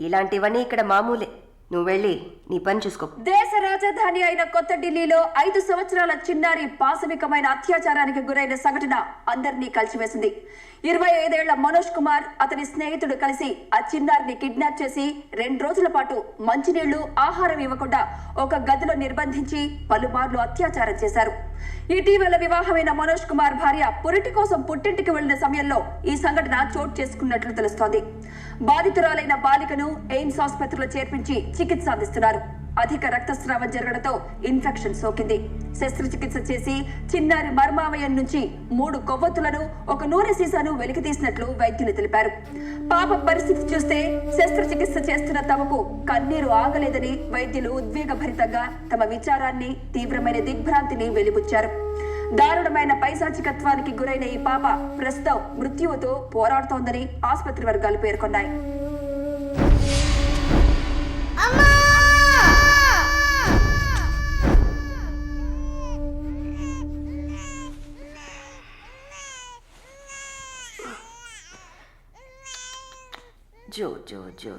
ఇలాంటివన్నీ ఇక్కడ మామూలే. నువ్వు వెళ్ళి నీ పని చూసుకో. దేశ రాజధాని అయిన కొత్త ఢిల్లీలో 5 సంవత్సరాల చిన్నారి పాశవికమైన అత్యాచారానికి గురైన సంఘటన అందరినీ కలిసివేసింది. 25 ఏళ్ల మనోజ్ కుమార్ అతని స్నేహితుడు కలిసి ఆ చిన్నారిని కిడ్నాప్ చేసి 2 రోజుల పాటు మంచినీళ్లు, ఆహారం ఇవ్వకుండా ఒక గదిలో నిర్బంధించి పలుమార్లు అత్యాచారం చేశారు. ఇటీవల వివాహమైన మనోజ్ కుమార్ భార్య పురిటి కోసం పుట్టింటికి వెళ్లిన సమయంలో ఈ సంఘటన చోటు చేసుకున్నట్లు తెలుస్తోంది. బాధితురాలైన బాలికను ఎయిమ్స్ ఆసుపత్రిలో చేర్పించి చికిత్స అందిస్తున్నారు. అధిక రక్తస్రావం జరగడంతో ఇన్ఫెక్షన్ సోకింది. శస్త్రచికిత్స చేసి చిన్నారి మర్మావయం నుంచి 3 కొవ్వొత్తులను, ఒక నూనె సీసాను వెలికి తీసినట్లు వైద్యులు తెలిపారు. పాప పరిస్థితి చూస్తే శస్త్రచికిత్స చేస్తున్న తమకు కన్నీరు ఆగలేదని వైద్యులు ఉద్వేగభరితంగా తమ విచారాన్ని, తీవ్రమైన దిగ్భ్రాంతిని వెలిబుచ్చారు. దారుణమైన పైశాచికత్వానికి గురైన ఈ పాప ప్రస్తుతం మృత్యువుతో పోరాడుతోందని ఆసుపత్రి వర్గాలు పేర్కొన్నాయి. జో జో జో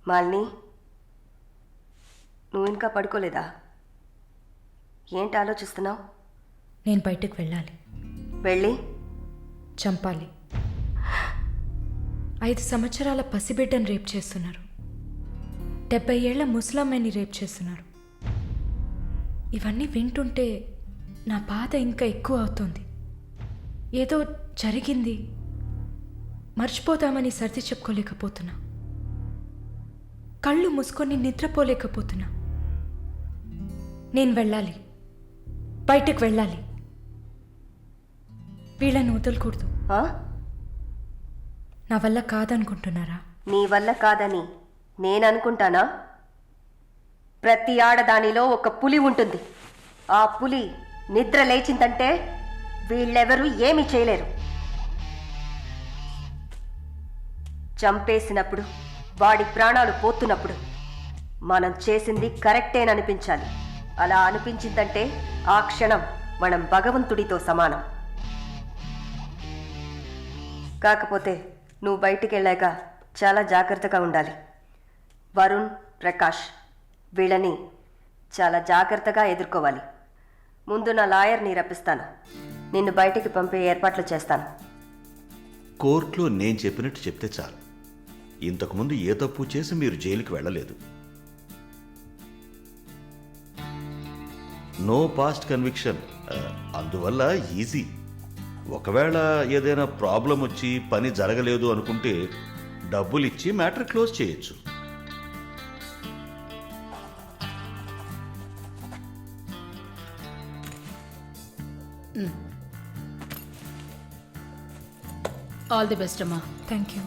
మాలిని, నువ్వు ఇంకా పడుకోలేదా? ఏంటి ఆలోచిస్తున్నావు? నేను బయటకు వెళ్ళాలి. వెళ్ళి చంపాలి. 5 సంవత్సరాల పసిబిడ్డను రేప్ చేస్తున్నారు. 70 ఏళ్ల ముసలమ్మని రేప్ చేస్తున్నారు. ఇవన్నీ వింటుంటే నా బాధ ఇంకా ఎక్కువ అవుతుంది. ఏదో జరిగింది, మర్చిపోతామని సర్ది చెప్పుకోలేకపోతున్నా. కళ్ళు మూసుకొని నిద్రపోలేకపోతున్నా. నేను వెళ్ళాలి, బయటకు వెళ్ళాలి. వీళ్ళని వదలకూడదు. నా వల్ల కాదనుకుంటున్నారా? నీ వల్ల కాదని నేను అనుకుంటానా? ప్రతి ఆడదానిలో ఒక పులి ఉంటుంది. ఆ పులి నిద్ర లేచిందంటే వీళ్ళెవరూ ఏమీ చేయలేరు. చంపేసినప్పుడు, వాడి ప్రాణాలు పోతున్నప్పుడు మనం చేసింది కరెక్టేననిపించాలి. అలా అనిపించిందంటే ఆ క్షణం మనం భగవంతుడితో సమానం. కాకపోతే నువ్వు బయటికి వెళ్ళాక చాలా జాగ్రత్తగా ఉండాలి. వరుణ్, ప్రకాష్ వీళ్ళని చాలా జాగ్రత్తగా ఎదుర్కోవాలి. ముందు నా లాయర్ని రప్పిస్తాను. నిన్ను బయటికి పంపే ఏర్పాట్లు చేస్తాను. కోర్టులో నేను చెప్పినట్టు చెప్తే చాలు. ఇంతకుముందు ఏ తప్పు చేసి మీరు జైలుకి వెళ్ళలేదు. No past conviction. అందువల్ల ఈజీ. ఒకవేళ ఏదైనా ప్రాబ్లం వచ్చి పని జరగలేదు అనుకుంటే డబ్బులు ఇచ్చి మ్యాటర్ క్లోజ్ చేయొచ్చు. ఆల్ ది బెస్ట్ అమ్మా. Thank you.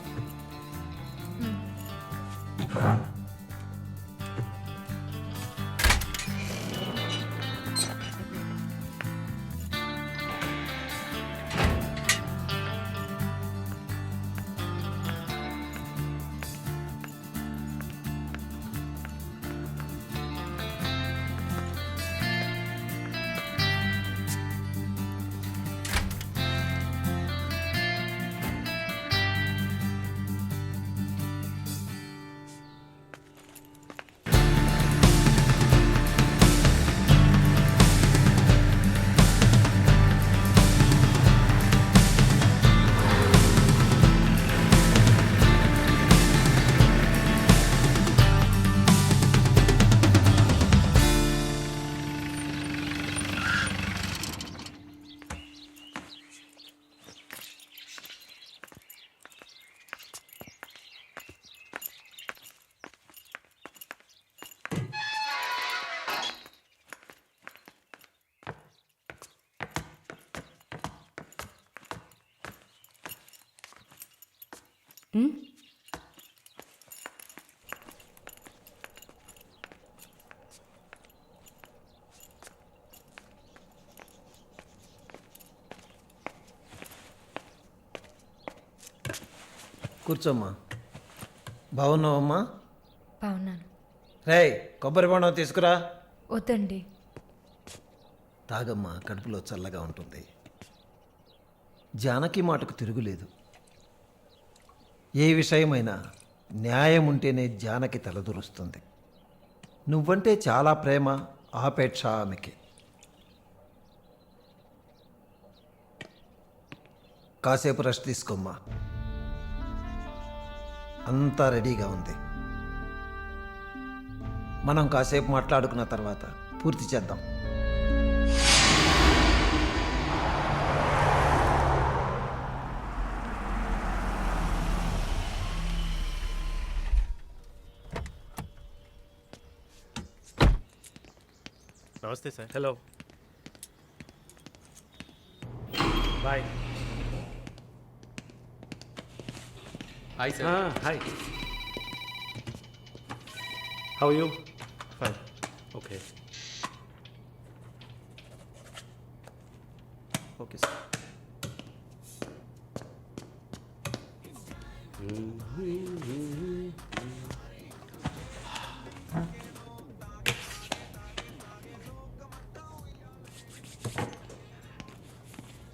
కూర్చోమ్మా. బాగున్నావమ్మా? బాగున్నాను. రేయ్, కొబ్బరి బొండం తీసుకురా. వద్దండి. తాగమ్మా, కడుపులో చల్లగా ఉంటుంది. జానకి మాటకు తిరుగులేదు. ఏ విషయమైనా న్యాయం ఉంటేనే జానకి తలదూరుస్తుంది. నువ్వంటే చాలా ప్రేమ, ఆపేక్ష ఆమెకి. కాసేపు రెస్ట్ తీసుకోమ్మా. అంతా రెడీగా ఉంది. మనం కాసేపు మాట్లాడుకున్న తర్వాత పూర్తి చేద్దాం. నమస్తే sir. Hello, bye. Hi sir. Hi, how you? Fine. Okay. Okay sir.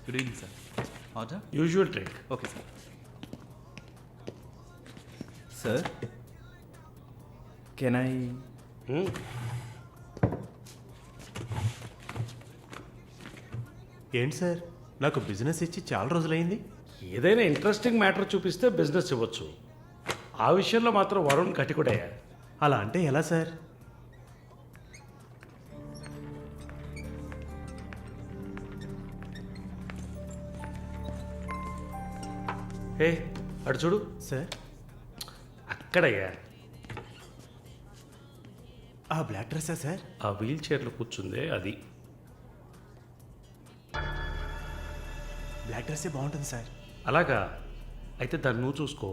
Good evening sir. Order? Usual drink. Okay sir. Sir, can I? ఏంటి సార్, నాకు బిజినెస్ ఇచ్చి చాలా రోజులైంది. ఏదైనా ఇంట్రెస్టింగ్ మ్యాటర్ చూపిస్తే బిజినెస్ ఇవ్వచ్చు. ఆ విషయంలో మాత్రం వరుణ్ కటికుడయ్యా. అలా అంటే ఎలా సార్? హే, అటు చూడు. సార్, అక్కడయ్యా. ఆ బ్లాక్ డ్రెస్సా సార్? ఆ వీల్ చైర్లో కూర్చుందే అది. బ్లాక్ డ్రెస్సే బాగుంటుంది సార్. అలాగా? అయితే దాన్ని నువ్వు చూసుకో.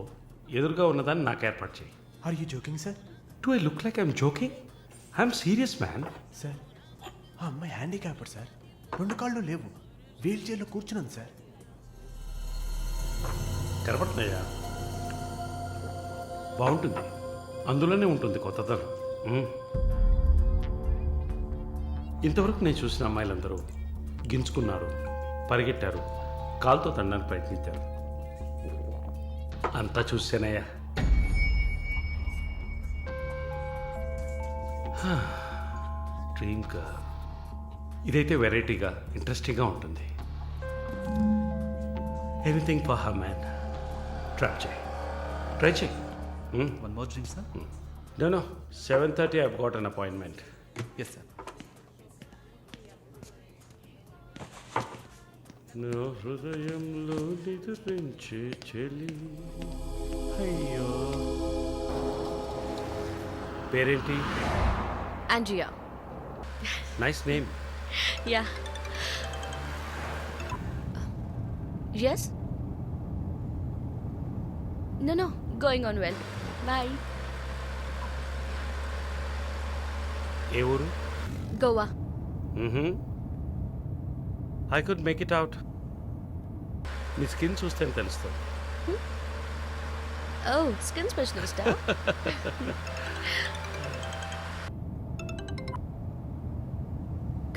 ఎదురుగా ఉన్నదాన్ని నాకు ఏర్పాటు చేయి. Are you joking sir? Do I look like I'm joking? I'm serious man. Sir, ఆ అమ్మాయి హ్యాండిక్యాప్డ్ సార్. 2 కాళ్ళు లేవు, వీల్ చైర్లో కూర్చున్నాను సార్. కనపడుతున్నాయా? బాగుంటుంది, అందులోనే ఉంటుంది కొత్తదనం. ఇంతవరకు నేను చూసిన అమ్మాయిలందరూ గింజుకున్నారు, పరిగెట్టారు, కాలుతో తండడానికి ప్రయత్నించారు. అంతా చూసానయ్యా. Dream girl. ఇదైతే వెరైటీగా, ఇంట్రెస్టింగ్గా ఉంటుంది. Anything for her man. Try చేయి. One more drink sir? No, 7:30 I've got an appointment. Yes, sir. నా హృదయంలో నిద్రించే చెలి. అయ్యో, పేరేంటి? Andrea. Nice name. Yeah. Yes? No, going on well. Bye. ఏ ఊరు? Goa. I could make it out. నీ skin చూస్తేనే తెలుస్తుంది. Oh, skin specialist, huh?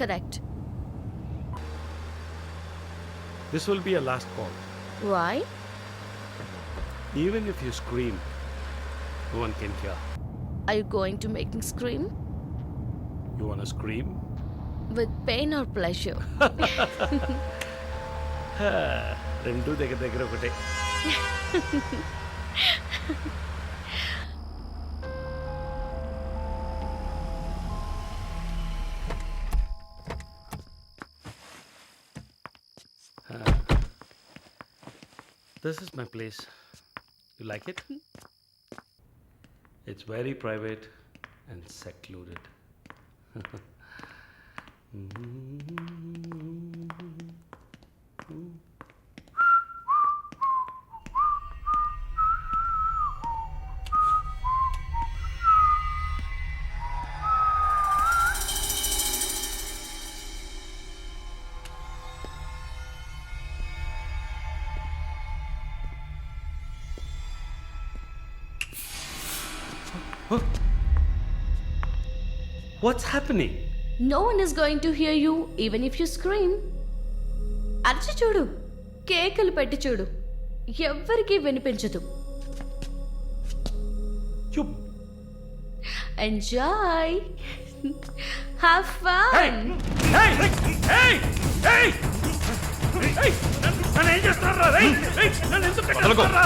Correct. This will be a last call. Why? Even if you scream, no one can hear. Are you going to make me scream? You wanna scream? With pain or pleasure? రెండు దగ్గర దగ్గర ఒకటే. This is my place. You like it? It's very private and secluded. What's happening? No one is going to hear you even if you scream. అరిచి చూడు, కేకలు పెట్టి చూడు, ఎవ్వరికీ వినిపించదు. Enjoy, have fun. నన్ను ఏం చేస్తున్నారా? నన్ను ఎందుకు కట్టేస్తున్నారా?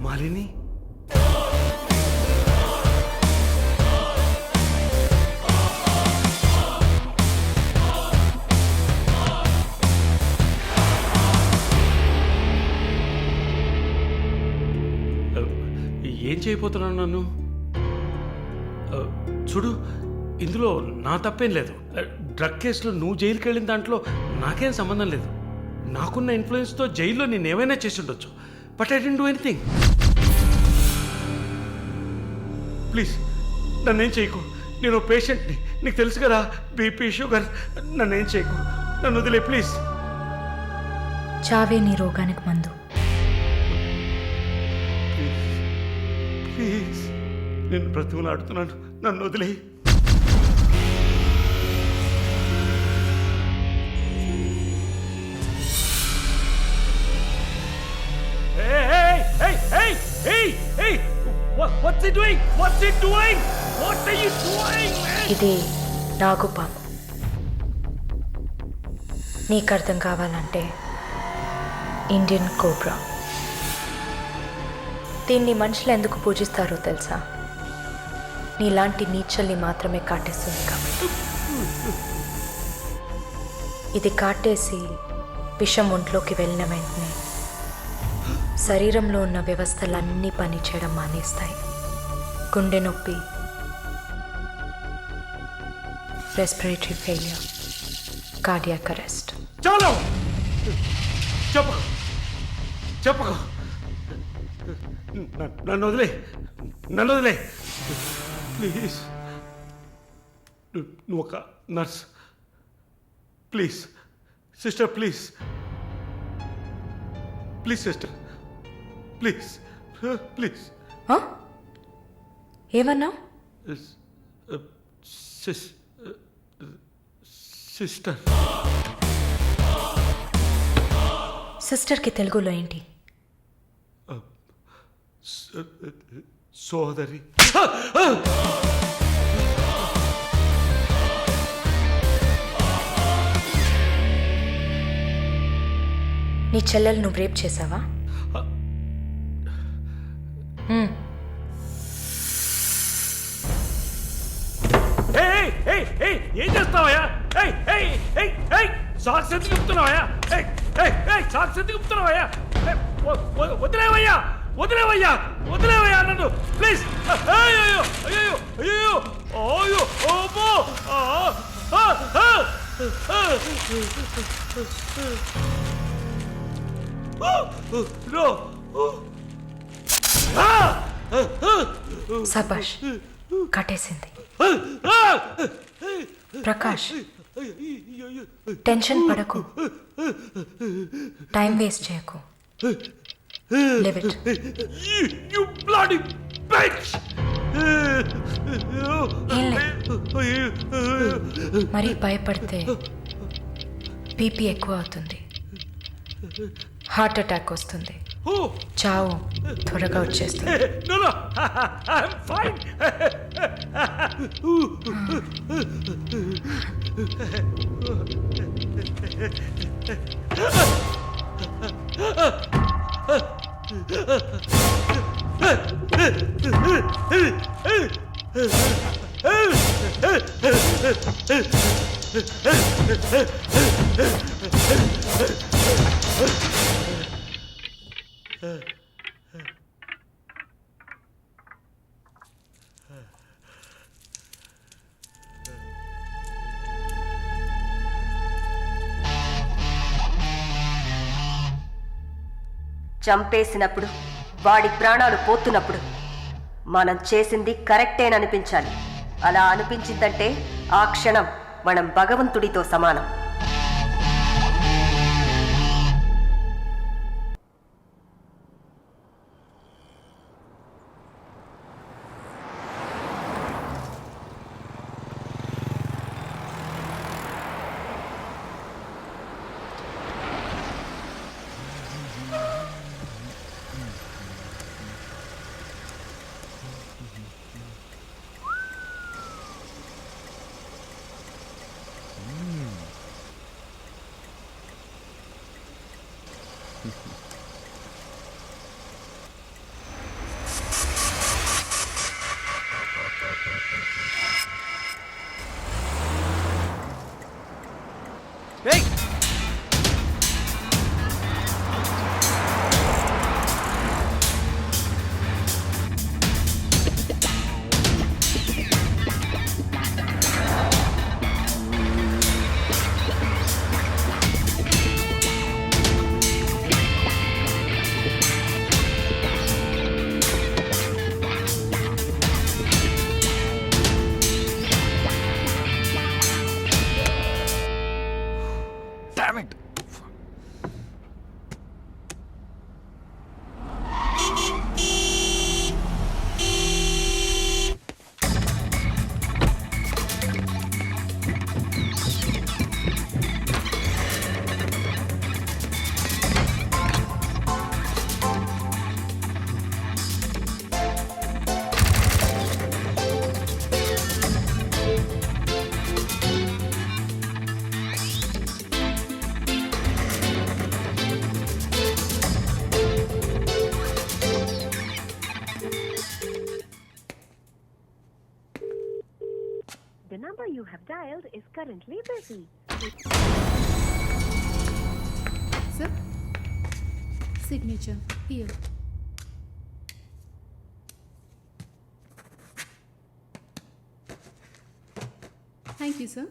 మాలిని, ఏం చేయబోతున్నాను నన్ను? చూడు, ఇందులో నా తప్పేం లేదు. డ్రగ్ కేసులో నువ్వు జైలుకి వెళ్ళిన దాంట్లో నాకేం సంబంధం లేదు. నాకున్న ఇన్ఫ్లుయెన్స్తో జైల్లో నేను ఏమైనా చేసి ఉండొచ్చు. But I don't do anything. Please నన్నేం చేయకు. నేను పేషెంట్ని, నీకు తెలుసు కదా, బీపీ, షుగర్. నన్నేం చేయకు, నన్ను వదిలే ప్లీజ్. చావే నీ రోగానికి మందు. ప్లీజ్, నేను బ్రతిమలాడుతున్నాను, నన్ను వదిలే. What's he doing? What's he doing? What are you doing, man? ఇది నాగు పాము. నీకు అర్థం కావాలంటే ఇండియన్ కోబ్రా. దీన్ని మనుషులు ఎందుకు పూజిస్తారో తెలుసా? నీలాంటి నీచల్ని మాత్రమే కాటేస్తుంది కాబట్టి. ఇది కాటేసి విషం ఒంట్లోకి వెళ్ళిన వెంటనే శరీరంలో ఉన్న వ్యవస్థలన్నీ పనిచేయడం మానేస్తాయి. గుండె నొప్పి, రెస్పిరేటరీ ఫెయిల్యూర్, కార్డియాక్ అరెస్ట్. చాలు, చెప్పకు, చెప్పకు. నన్ను వదిలే, నన్ను వదిలే ప్లీజ్. నువ్వు ఒక nurse. Please sister, please please sister, please please. ఏమన్నావు? సిస్టర్. సిస్టర్కి తెలుగులో ఏంటి? సోదరి. నీ చెల్లెలు నువ్వు రేప్ చేసావా? ఏం చేస్తావయ్యా? సాక్స్ ఎందుకు చెప్తున్నావయ్యా? సాక్స్ ఎందుకు చెప్తున్నావయ్యా? వదిలేవయ్యా, వదిలేవయ్యా, వదిలేవయ్యా నన్ను ప్లీజ్. అయ్యో అయ్యో అయ్యో అయ్యో ఓమో. సబాష్, కట్టేసింది. ప్రకాష్, టెన్షన్ పడకు, టైం వేస్ట్ చేయకు. Live it. You bloody bitch! మరీ భయపడితే బీపీ ఎక్కువ అవుతుంది, హార్ట్ అటాక్ వస్తుంది, చావు త్వరగా వచ్చేస్తుంది. No, no, I'm fine. చంపేసినప్పుడు వాడి ప్రాణాలు పోతున్నప్పుడు మనం చేసింది కరెక్టేననిపించాలి. అలా అనిపించిందంటే ఆ క్షణం మనం భగవంతుడితో సమానం. The number you have dialed is currently busy. Sir, signature here. Thank you, sir.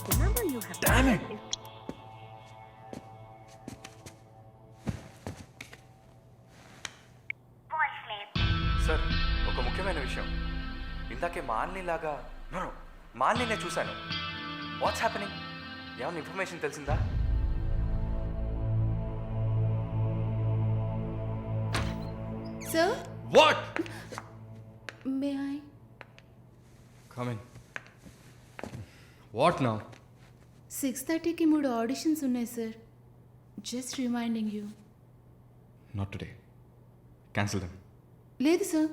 The number you have Damn dialed it! is sir, ఒక ముఖ్యమైన విషయం. ఇందాకే మాలినిలాగా మాలిని చూశాను. What's happening? ఏమైనా ఇన్ఫర్మేషన్ తెలిసిందా? Sir, what? may I? Come in. What now? 6:30కి 3 auditions ఉన్నాయి sir. Just reminding you. Not today. Cancel them. లేదు సార్,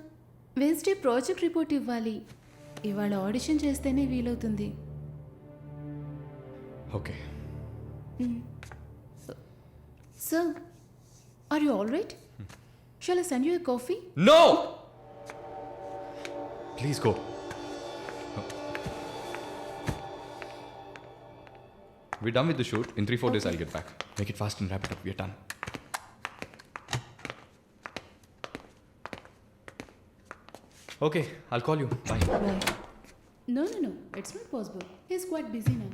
వెన్స్డే ప్రాజెక్ట్ రిపోర్ట్ ఇవ్వాలి. ఇవాళ ఆడిషన్ చేస్తేనే వీలవుతుంది. Okay. Sir, are you all right? Shall I send you a coffee? No! Please go. We're done with the shoot. In 3-4 days, I'll get back. Make it fast and wrap it up. We're done. Okay, I'll call you. Bye. Bye. No, it's not possible. He's quite busy now.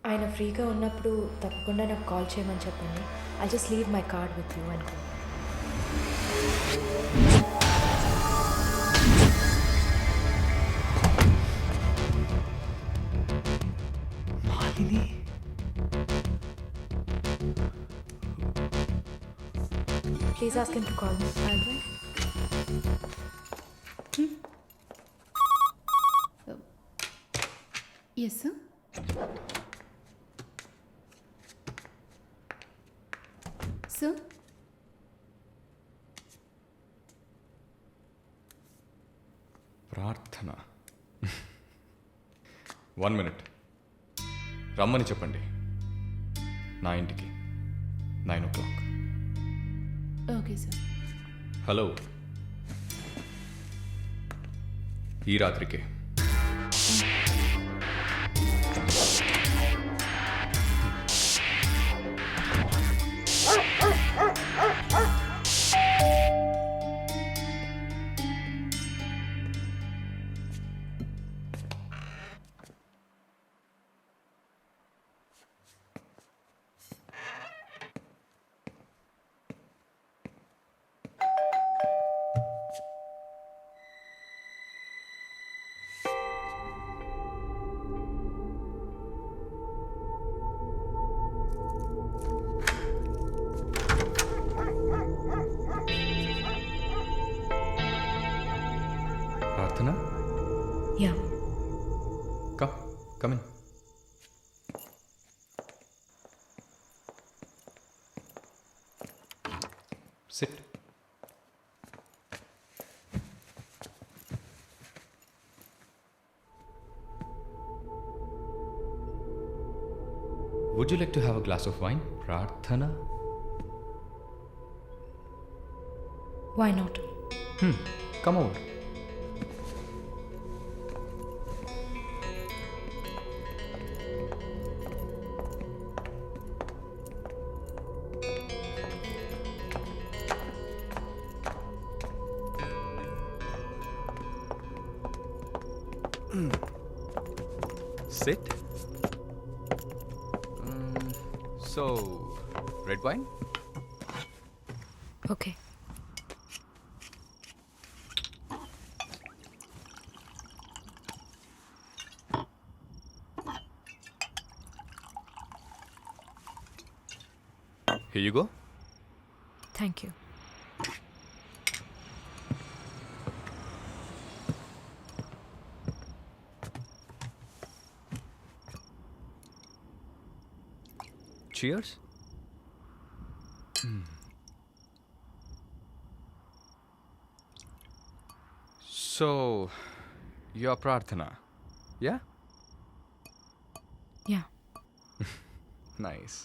ఆయన ఫ్రీగా ఉన్నప్పుడు తప్పకుండా నాకు call చేయమని చెప్పండి. I just leave my card with you అనుకో. Malini. Please ask him to call me. I'll do. Yes, sir. Sir? ప్రార్థన. 1 minute. రమ్మని చెప్పండి నా ఇంటికి 9 o'clock. Okay, sir. హలో, ఈ రాత్రికి. ప్రార్థన, yeah come in. Sit. Would you like to have a glass of wine, Prarthana? Why not? Come over. Sit. So, red wine? Okay. Here you go. Thank you. Cheers. So, you're Prarthana, yeah? Yeah. Nice.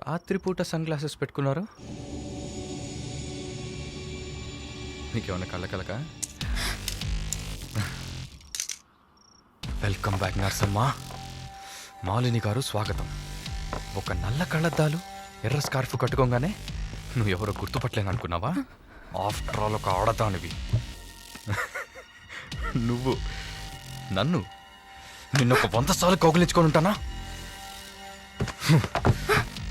రాత్రిపూట sunglasses పెట్టుకున్నారు? నీకేమన్నా కళ్ళకలక? Welcome back నర్సమ్మ. మాలిని గారు స్వాగతం. ఒక నల్ల కళ్ళద్దాలు, ఎర్ర స్కార్ఫ్ కట్టుకోగానే నువ్వు ఎవరో గుర్తుపట్టలేను అనుకున్నావా? ఆఫ్టర్ ఆల్ ఒక ఆడదానివి. నువ్వు నన్ను నిన్నొక 100 సార్లు కౌగిలించుకొని ఉంటానా?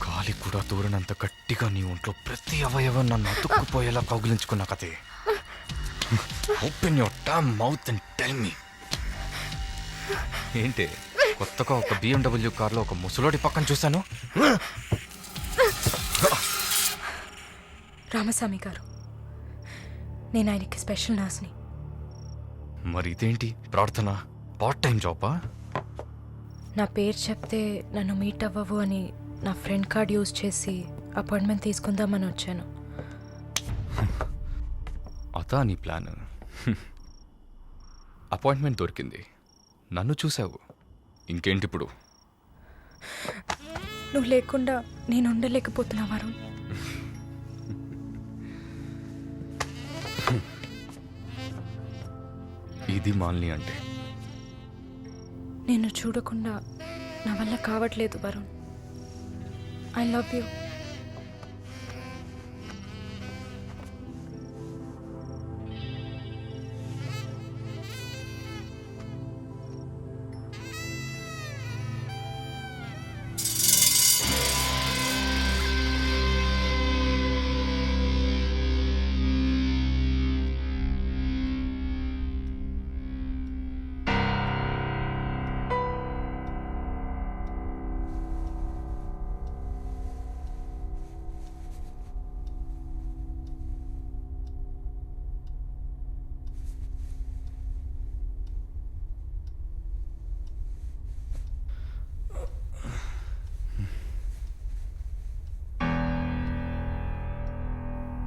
గాలి కూడా దూరనంత గట్టిగా నీ ఒంట్లో ప్రతి అవయవం నన్ను అతుక్కుపోయేలా కౌగిలించుకున్నా కదే. Open your damn mouth and tell me. ఏంటి కొత్తగా ఒక BMW కార్లో ఒక ముసలోడి పక్కన చూశాను? రామస్వామి గారు, నేను ఆయనకి స్పెషల్ నర్స్ని. మరి ఇదేంటి ప్రార్థన? పార్ట్ టైం జాబా? నా పేరు చెప్తే నన్ను మీట్ అవ్వవు అని నా ఫ్రెండ్ కార్డ్ యూజ్ చేసి అపాయింట్మెంట్ తీసుకుందామని వచ్చాను. అదా నీ ప్లాన్? అపాయింట్మెంట్ దొరికింది, నన్ను చూసావు, ఇంకేంటి ఇప్పుడు? నువ్వు లేకుండా నేను ఉండలేకపోతున్నా వరుణ్. ఇది మాలిని అంటే. నిన్ను చూడకుండా నా వల్ల కావట్లేదు Varun. I love you.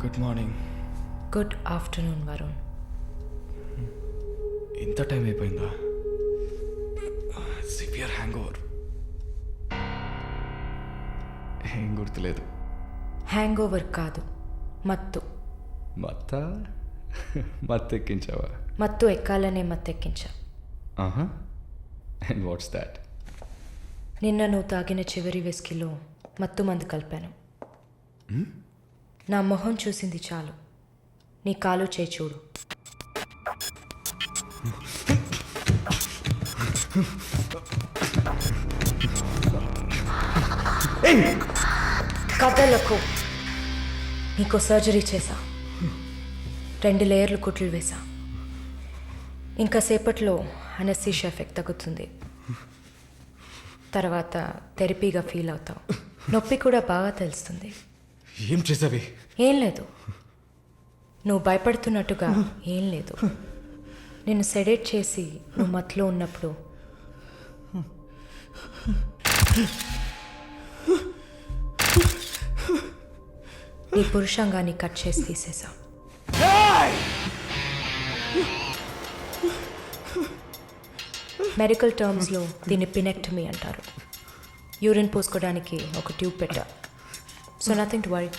Good morning. Good afternoon Varun. ఇంత టైం అయిపోయిందా? Severe hang over. ఏం గుర్తులేదు. హ్యాంగ్ ఓవర్ కాదు, మత్తు. మత్తెక్కించావా? మత్తు ఎక్కాలనే మత్తెక్కించా. ఆహా. And what's that? నిన్న నువ్వు తాగిన చివరి విస్కీలో మత్తు మందు కలిపాను. నా మొహం చూసింది చాలు, నీ కాలు చేయి చూడు. కథలకు నీకు సర్జరీ చేశా, 2 లేయర్లు కుట్లు వేసా. ఇంకా సేపట్లో అనస్థీషియా ఎఫెక్ట్ తగ్గుతుంది. తర్వాత థెరపీగా ఫీల్ అవుతావు. నొప్పి కూడా బాగా తెలుస్తుంది. ఏం చేసావి? ఏం లేదు, నువ్వు భయపడుతున్నట్టుగా ఏం లేదు. నిన్ను సెడేట్ చేసి నువ్వు మత్తులో ఉన్నప్పుడు నీ పురుషాంగాన్ని కట్ చేసి తీసేసా. మెడికల్ టర్మ్స్లో దీన్ని పినెక్టమీ అంటారు. యూరిన్ పోసుకోవడానికి ఒక ట్యూబ్ పెట్టా. So nothing to worry.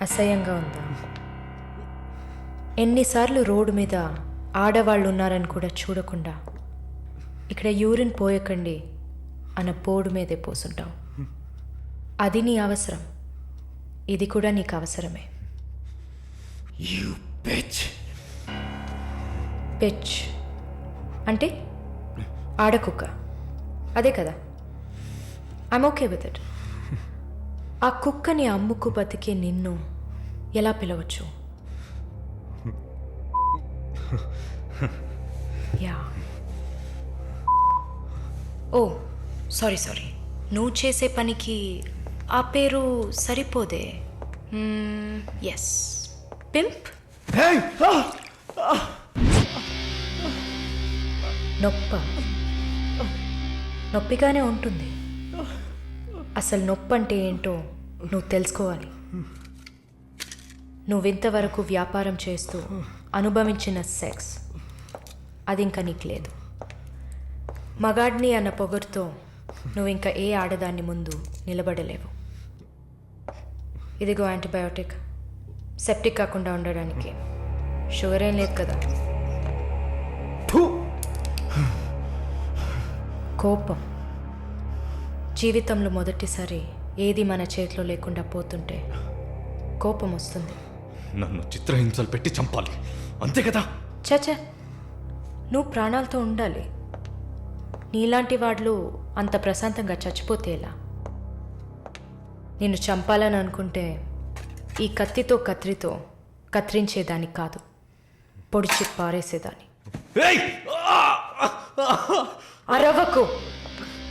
అసహ్యంగా ఉందా? ఎన్నిసార్లు రోడ్డు మీద ఆడవాళ్ళు ఉన్నారని కూడా చూడకుండా ఇక్కడ యూరిన్ పోయకండి అన్న పోడు మీదే పోసుంటావు. అది నీ అవసరం, ఇది కూడా నీకు అవసరమే. పిచ్ అంటే ఆడకుక్క, అదే కదా? I'm okay with it. ఆ కుక్కని అమ్ముకు బతికే నిన్ను ఎలా పిలవచ్చు? యా. ఓ సారీ, నువ్వు చేసే పనికి ఆ పేరు సరిపోదే. Yes, pimp. నొప్పిగానే ఉంటుంది. అసలు నొప్పి అంటే ఏంటో నువ్వు తెలుసుకోవాలి. నువ్వింతవరకు వ్యాపారం చేస్తూ అనుభవించిన సెక్స్ అది ఇంకా నీకు లేదు. మగాడిని అన్న పొగరుతో నువ్వు ఇంకా ఏ ఆడదాన్ని ముందు నిలబడలేవు. ఇదిగో యాంటీబయోటిక్, సెప్టిక్ కాకుండా ఉండడానికి. షుగర్ ఏం లేదు కదా? కోపం. జీవితంలో మొదటిసారి ఏది మన చేతిలో లేకుండా పోతుంటే కోపం వస్తుంది. నన్ను చిత్రహింసలు పెట్టి చంపాలి, అంతే కదా? చచ, నువ్వు ప్రాణాలతో ఉండాలి. నీలాంటి వాళ్ళు అంత ప్రశాంతంగా చచ్చిపోతే ఎలా? నిన్ను చంపాలని అనుకుంటే ఈ కత్తితో కత్తిరించేదాన్ని కాదు, పొడిచి పారేసేదాన్ని. అరవకు,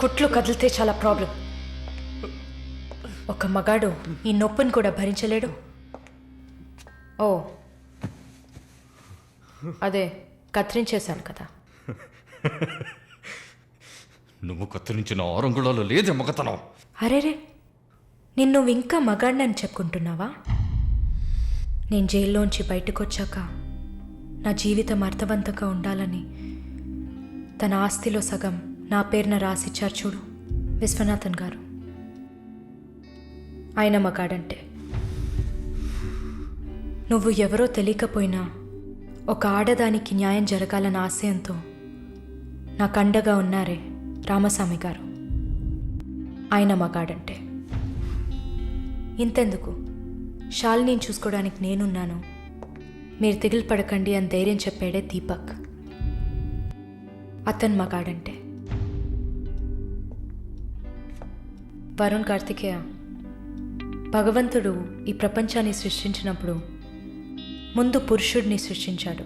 కుట్లు కదిలితే చాలా ప్రాబ్లం. ఒక మగాడు ఈ నొప్పిని కూడా భరించలేడు. ఓ అదే కత్తిరించేశాను కదా. నువ్వు కత్తిరించిన ఆరంగుళాలు లేదే మగతనం. అరేరే, నిన్ను ఇంకా మగాడినని చెప్పుకుంటున్నావా? నేను జైల్లోంచి బయటకు వచ్చాక నా జీవితం అర్థవంతంగా ఉండాలని తన ఆస్తిలో సగం నా పేరున రాసిచ్చారు చూడు విశ్వనాథన్ గారు. ఆయన మగాడంటే. నువ్వు ఎవరో తెలియకపోయినా ఒక ఆడదానికి న్యాయం జరగాలన్న ఆశయంతో నాకు అండగా ఉన్నారే రామస్వామి గారు, ఆయన మగాడంటే. ఇంతెందుకు, శాలిని చూసుకోవడానికి నేనున్నాను, మీరు దిగులు పడకండి అని ధైర్యం చెప్పాడే దీపక్, అతను మగాడంటే. వరుణ్ కార్తికేయ, భగవంతుడు ఈ ప్రపంచాన్ని సృష్టించినప్పుడు ముందు పురుషుడిని సృష్టించాడు,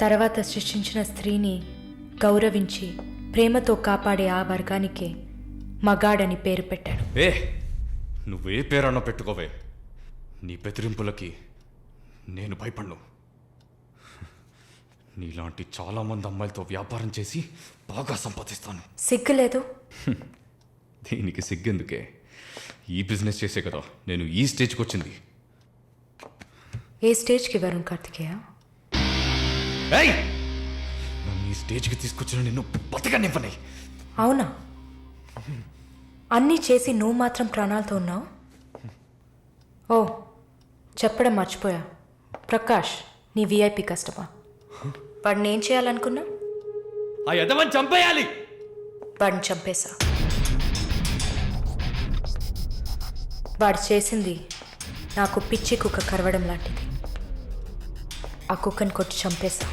తర్వాత సృష్టించిన స్త్రీని గౌరవించి ప్రేమతో కాపాడే ఆ వర్గానికే మగాడని పేరు పెట్టాడు. నువ్వే పేరన్నా పెట్టుకోవే, నీ బెదిరింపులకి నేను భయపడ్ను. నీలాంటి చాలామంది అమ్మాయిలతో వ్యాపారం చేసి బాగా సంపాదిస్తాను. సిగ్గులేదు? దీనికి సిగ్గెందుకే, ఈ బిజినెస్ చేసే కదా నేను ఈ స్టేజ్కి వచ్చింది. ఏ స్టేజ్కి వరుణ్ కార్తికేయ? నన్ను ఈ స్టేజ్కి తీసుకొచ్చిన నిన్ను బతకనివ్వని. అవునా? అన్నీ చేసి నువ్వు మాత్రం ప్రాణాలతో ఉన్నావు? ఓ, చెప్పడం మర్చిపోయా. ప్రకాష్ నీ విఐపి కస్టమా. వాడిని ఏం చేయాలనుకున్నా? ఆ యదవని చంపేయాలి. వాడిని చంపేశా. వాడు చేసింది నాకు పిచ్చి కుక్క కరవడం లాంటిది. ఆ కుక్కని కొట్టి చంపేశా.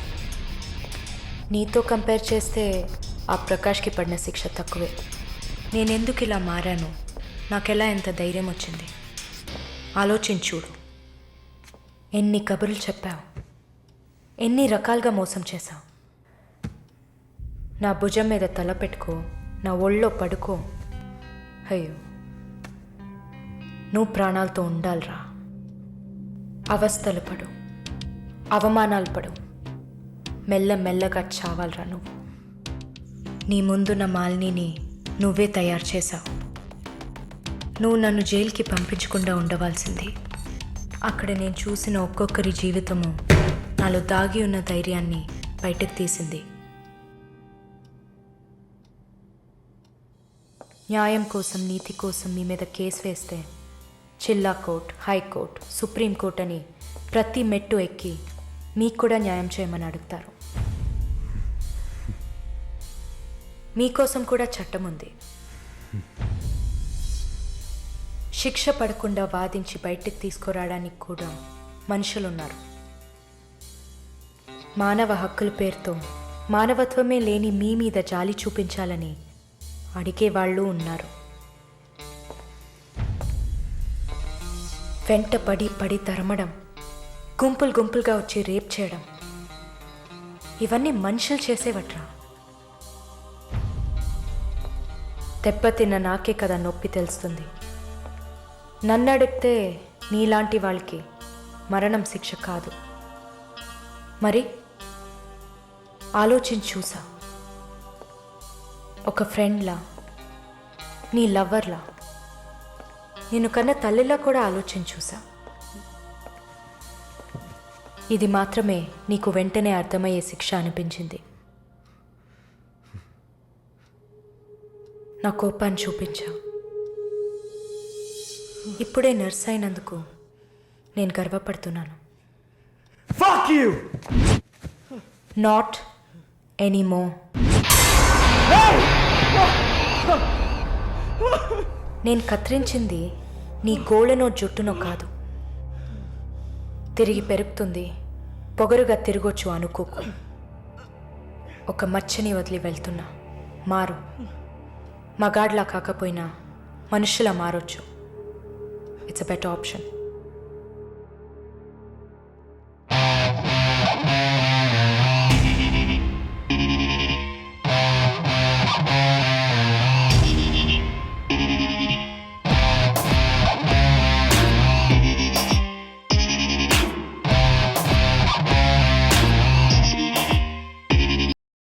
నీతో కంపేర్ చేస్తే ఆ ప్రకాష్కి పడిన శిక్ష తక్కువే. నేనెందుకు ఇలా మారాను, నాకెలా ఎంత ధైర్యం వచ్చింది ఆలోచించుడు. ఎన్ని కబుర్లు చెప్పావు, ఎన్ని రకాలుగా మోసం చేశావు. నా భుజం మీద తల పెట్టుకో, నా ఒళ్ళో పడుకో. అయ్యో, నువ్వు ప్రాణాలతో ఉండాలిరా. అవస్థలు పడు, అవమానాలు పడు, మెల్లమెల్లగా చావాలిరా నువ్వు. నీ ముందున్న మాలిని నువ్వే తయారు చేశావు. నువ్వు నన్ను జైలుకి పంపించకుండా ఉండవలసింది. అక్కడ నేను చూసిన ఒక్కొక్కరి జీవితము నాలో దాగి ఉన్న ధైర్యాన్ని బయటకు తీసింది. న్యాయం కోసం, నీతి కోసం మీ మీద కేసు వేస్తే జిల్లా కోర్ట్, హైకోర్టు, సుప్రీంకోర్టు అని ప్రతి మెట్టు ఎక్కి మీకు కూడా న్యాయం చేయమని అడుగుతారు. మీకోసం కూడా చట్టం ఉంది. శిక్ష పడకుండా వాదించి బయటికి తీసుకురావడానికి కూడా మనుషులున్నారు. మానవ హక్కుల పేరుతో మానవత్వమే లేని మీ మీద జాలి చూపించాలని అడిగే వాళ్ళు ఉన్నారు. వెంట పడి తరమడం, గుంపులు గుంపులుగా వచ్చి రేప్ చేయడం, ఇవన్నీ మనుషులు చేసేవట్రా. దెబ్బతిన్న నాకే కదా నొప్పి తెలుస్తుంది. నన్ను అడిగితే నీలాంటి వాళ్ళకి మరణం శిక్ష కాదు. మరి ఆలోచించి చూసా. ఒక ఫ్రెండ్లా, నీ లవ్వర్లా, నేను కన్నా తల్లిలా కూడా ఆలోచించి చూసా. ఇది మాత్రమే నీకు వెంటనే అర్థమయ్యే శిక్ష అనిపించింది. నా కోపాన్ని చూపించావు. ఇప్పుడే నర్స్ అయినందుకు నేను గర్వపడుతున్నాను. Fuck you! Not anymore. నేను కత్తిరించింది నీ గోళ్ళనో జుట్టునో కాదు. తిరిగి పెరుగుతుంది, పొగరుగా తిరగొచ్చు అనుకోకు. ఒక మచ్చని వదిలి వెళ్తున్నా. మారు. మగాడ్లా కాకపోయినా మనుషులా మారొచ్చు. It's a better option.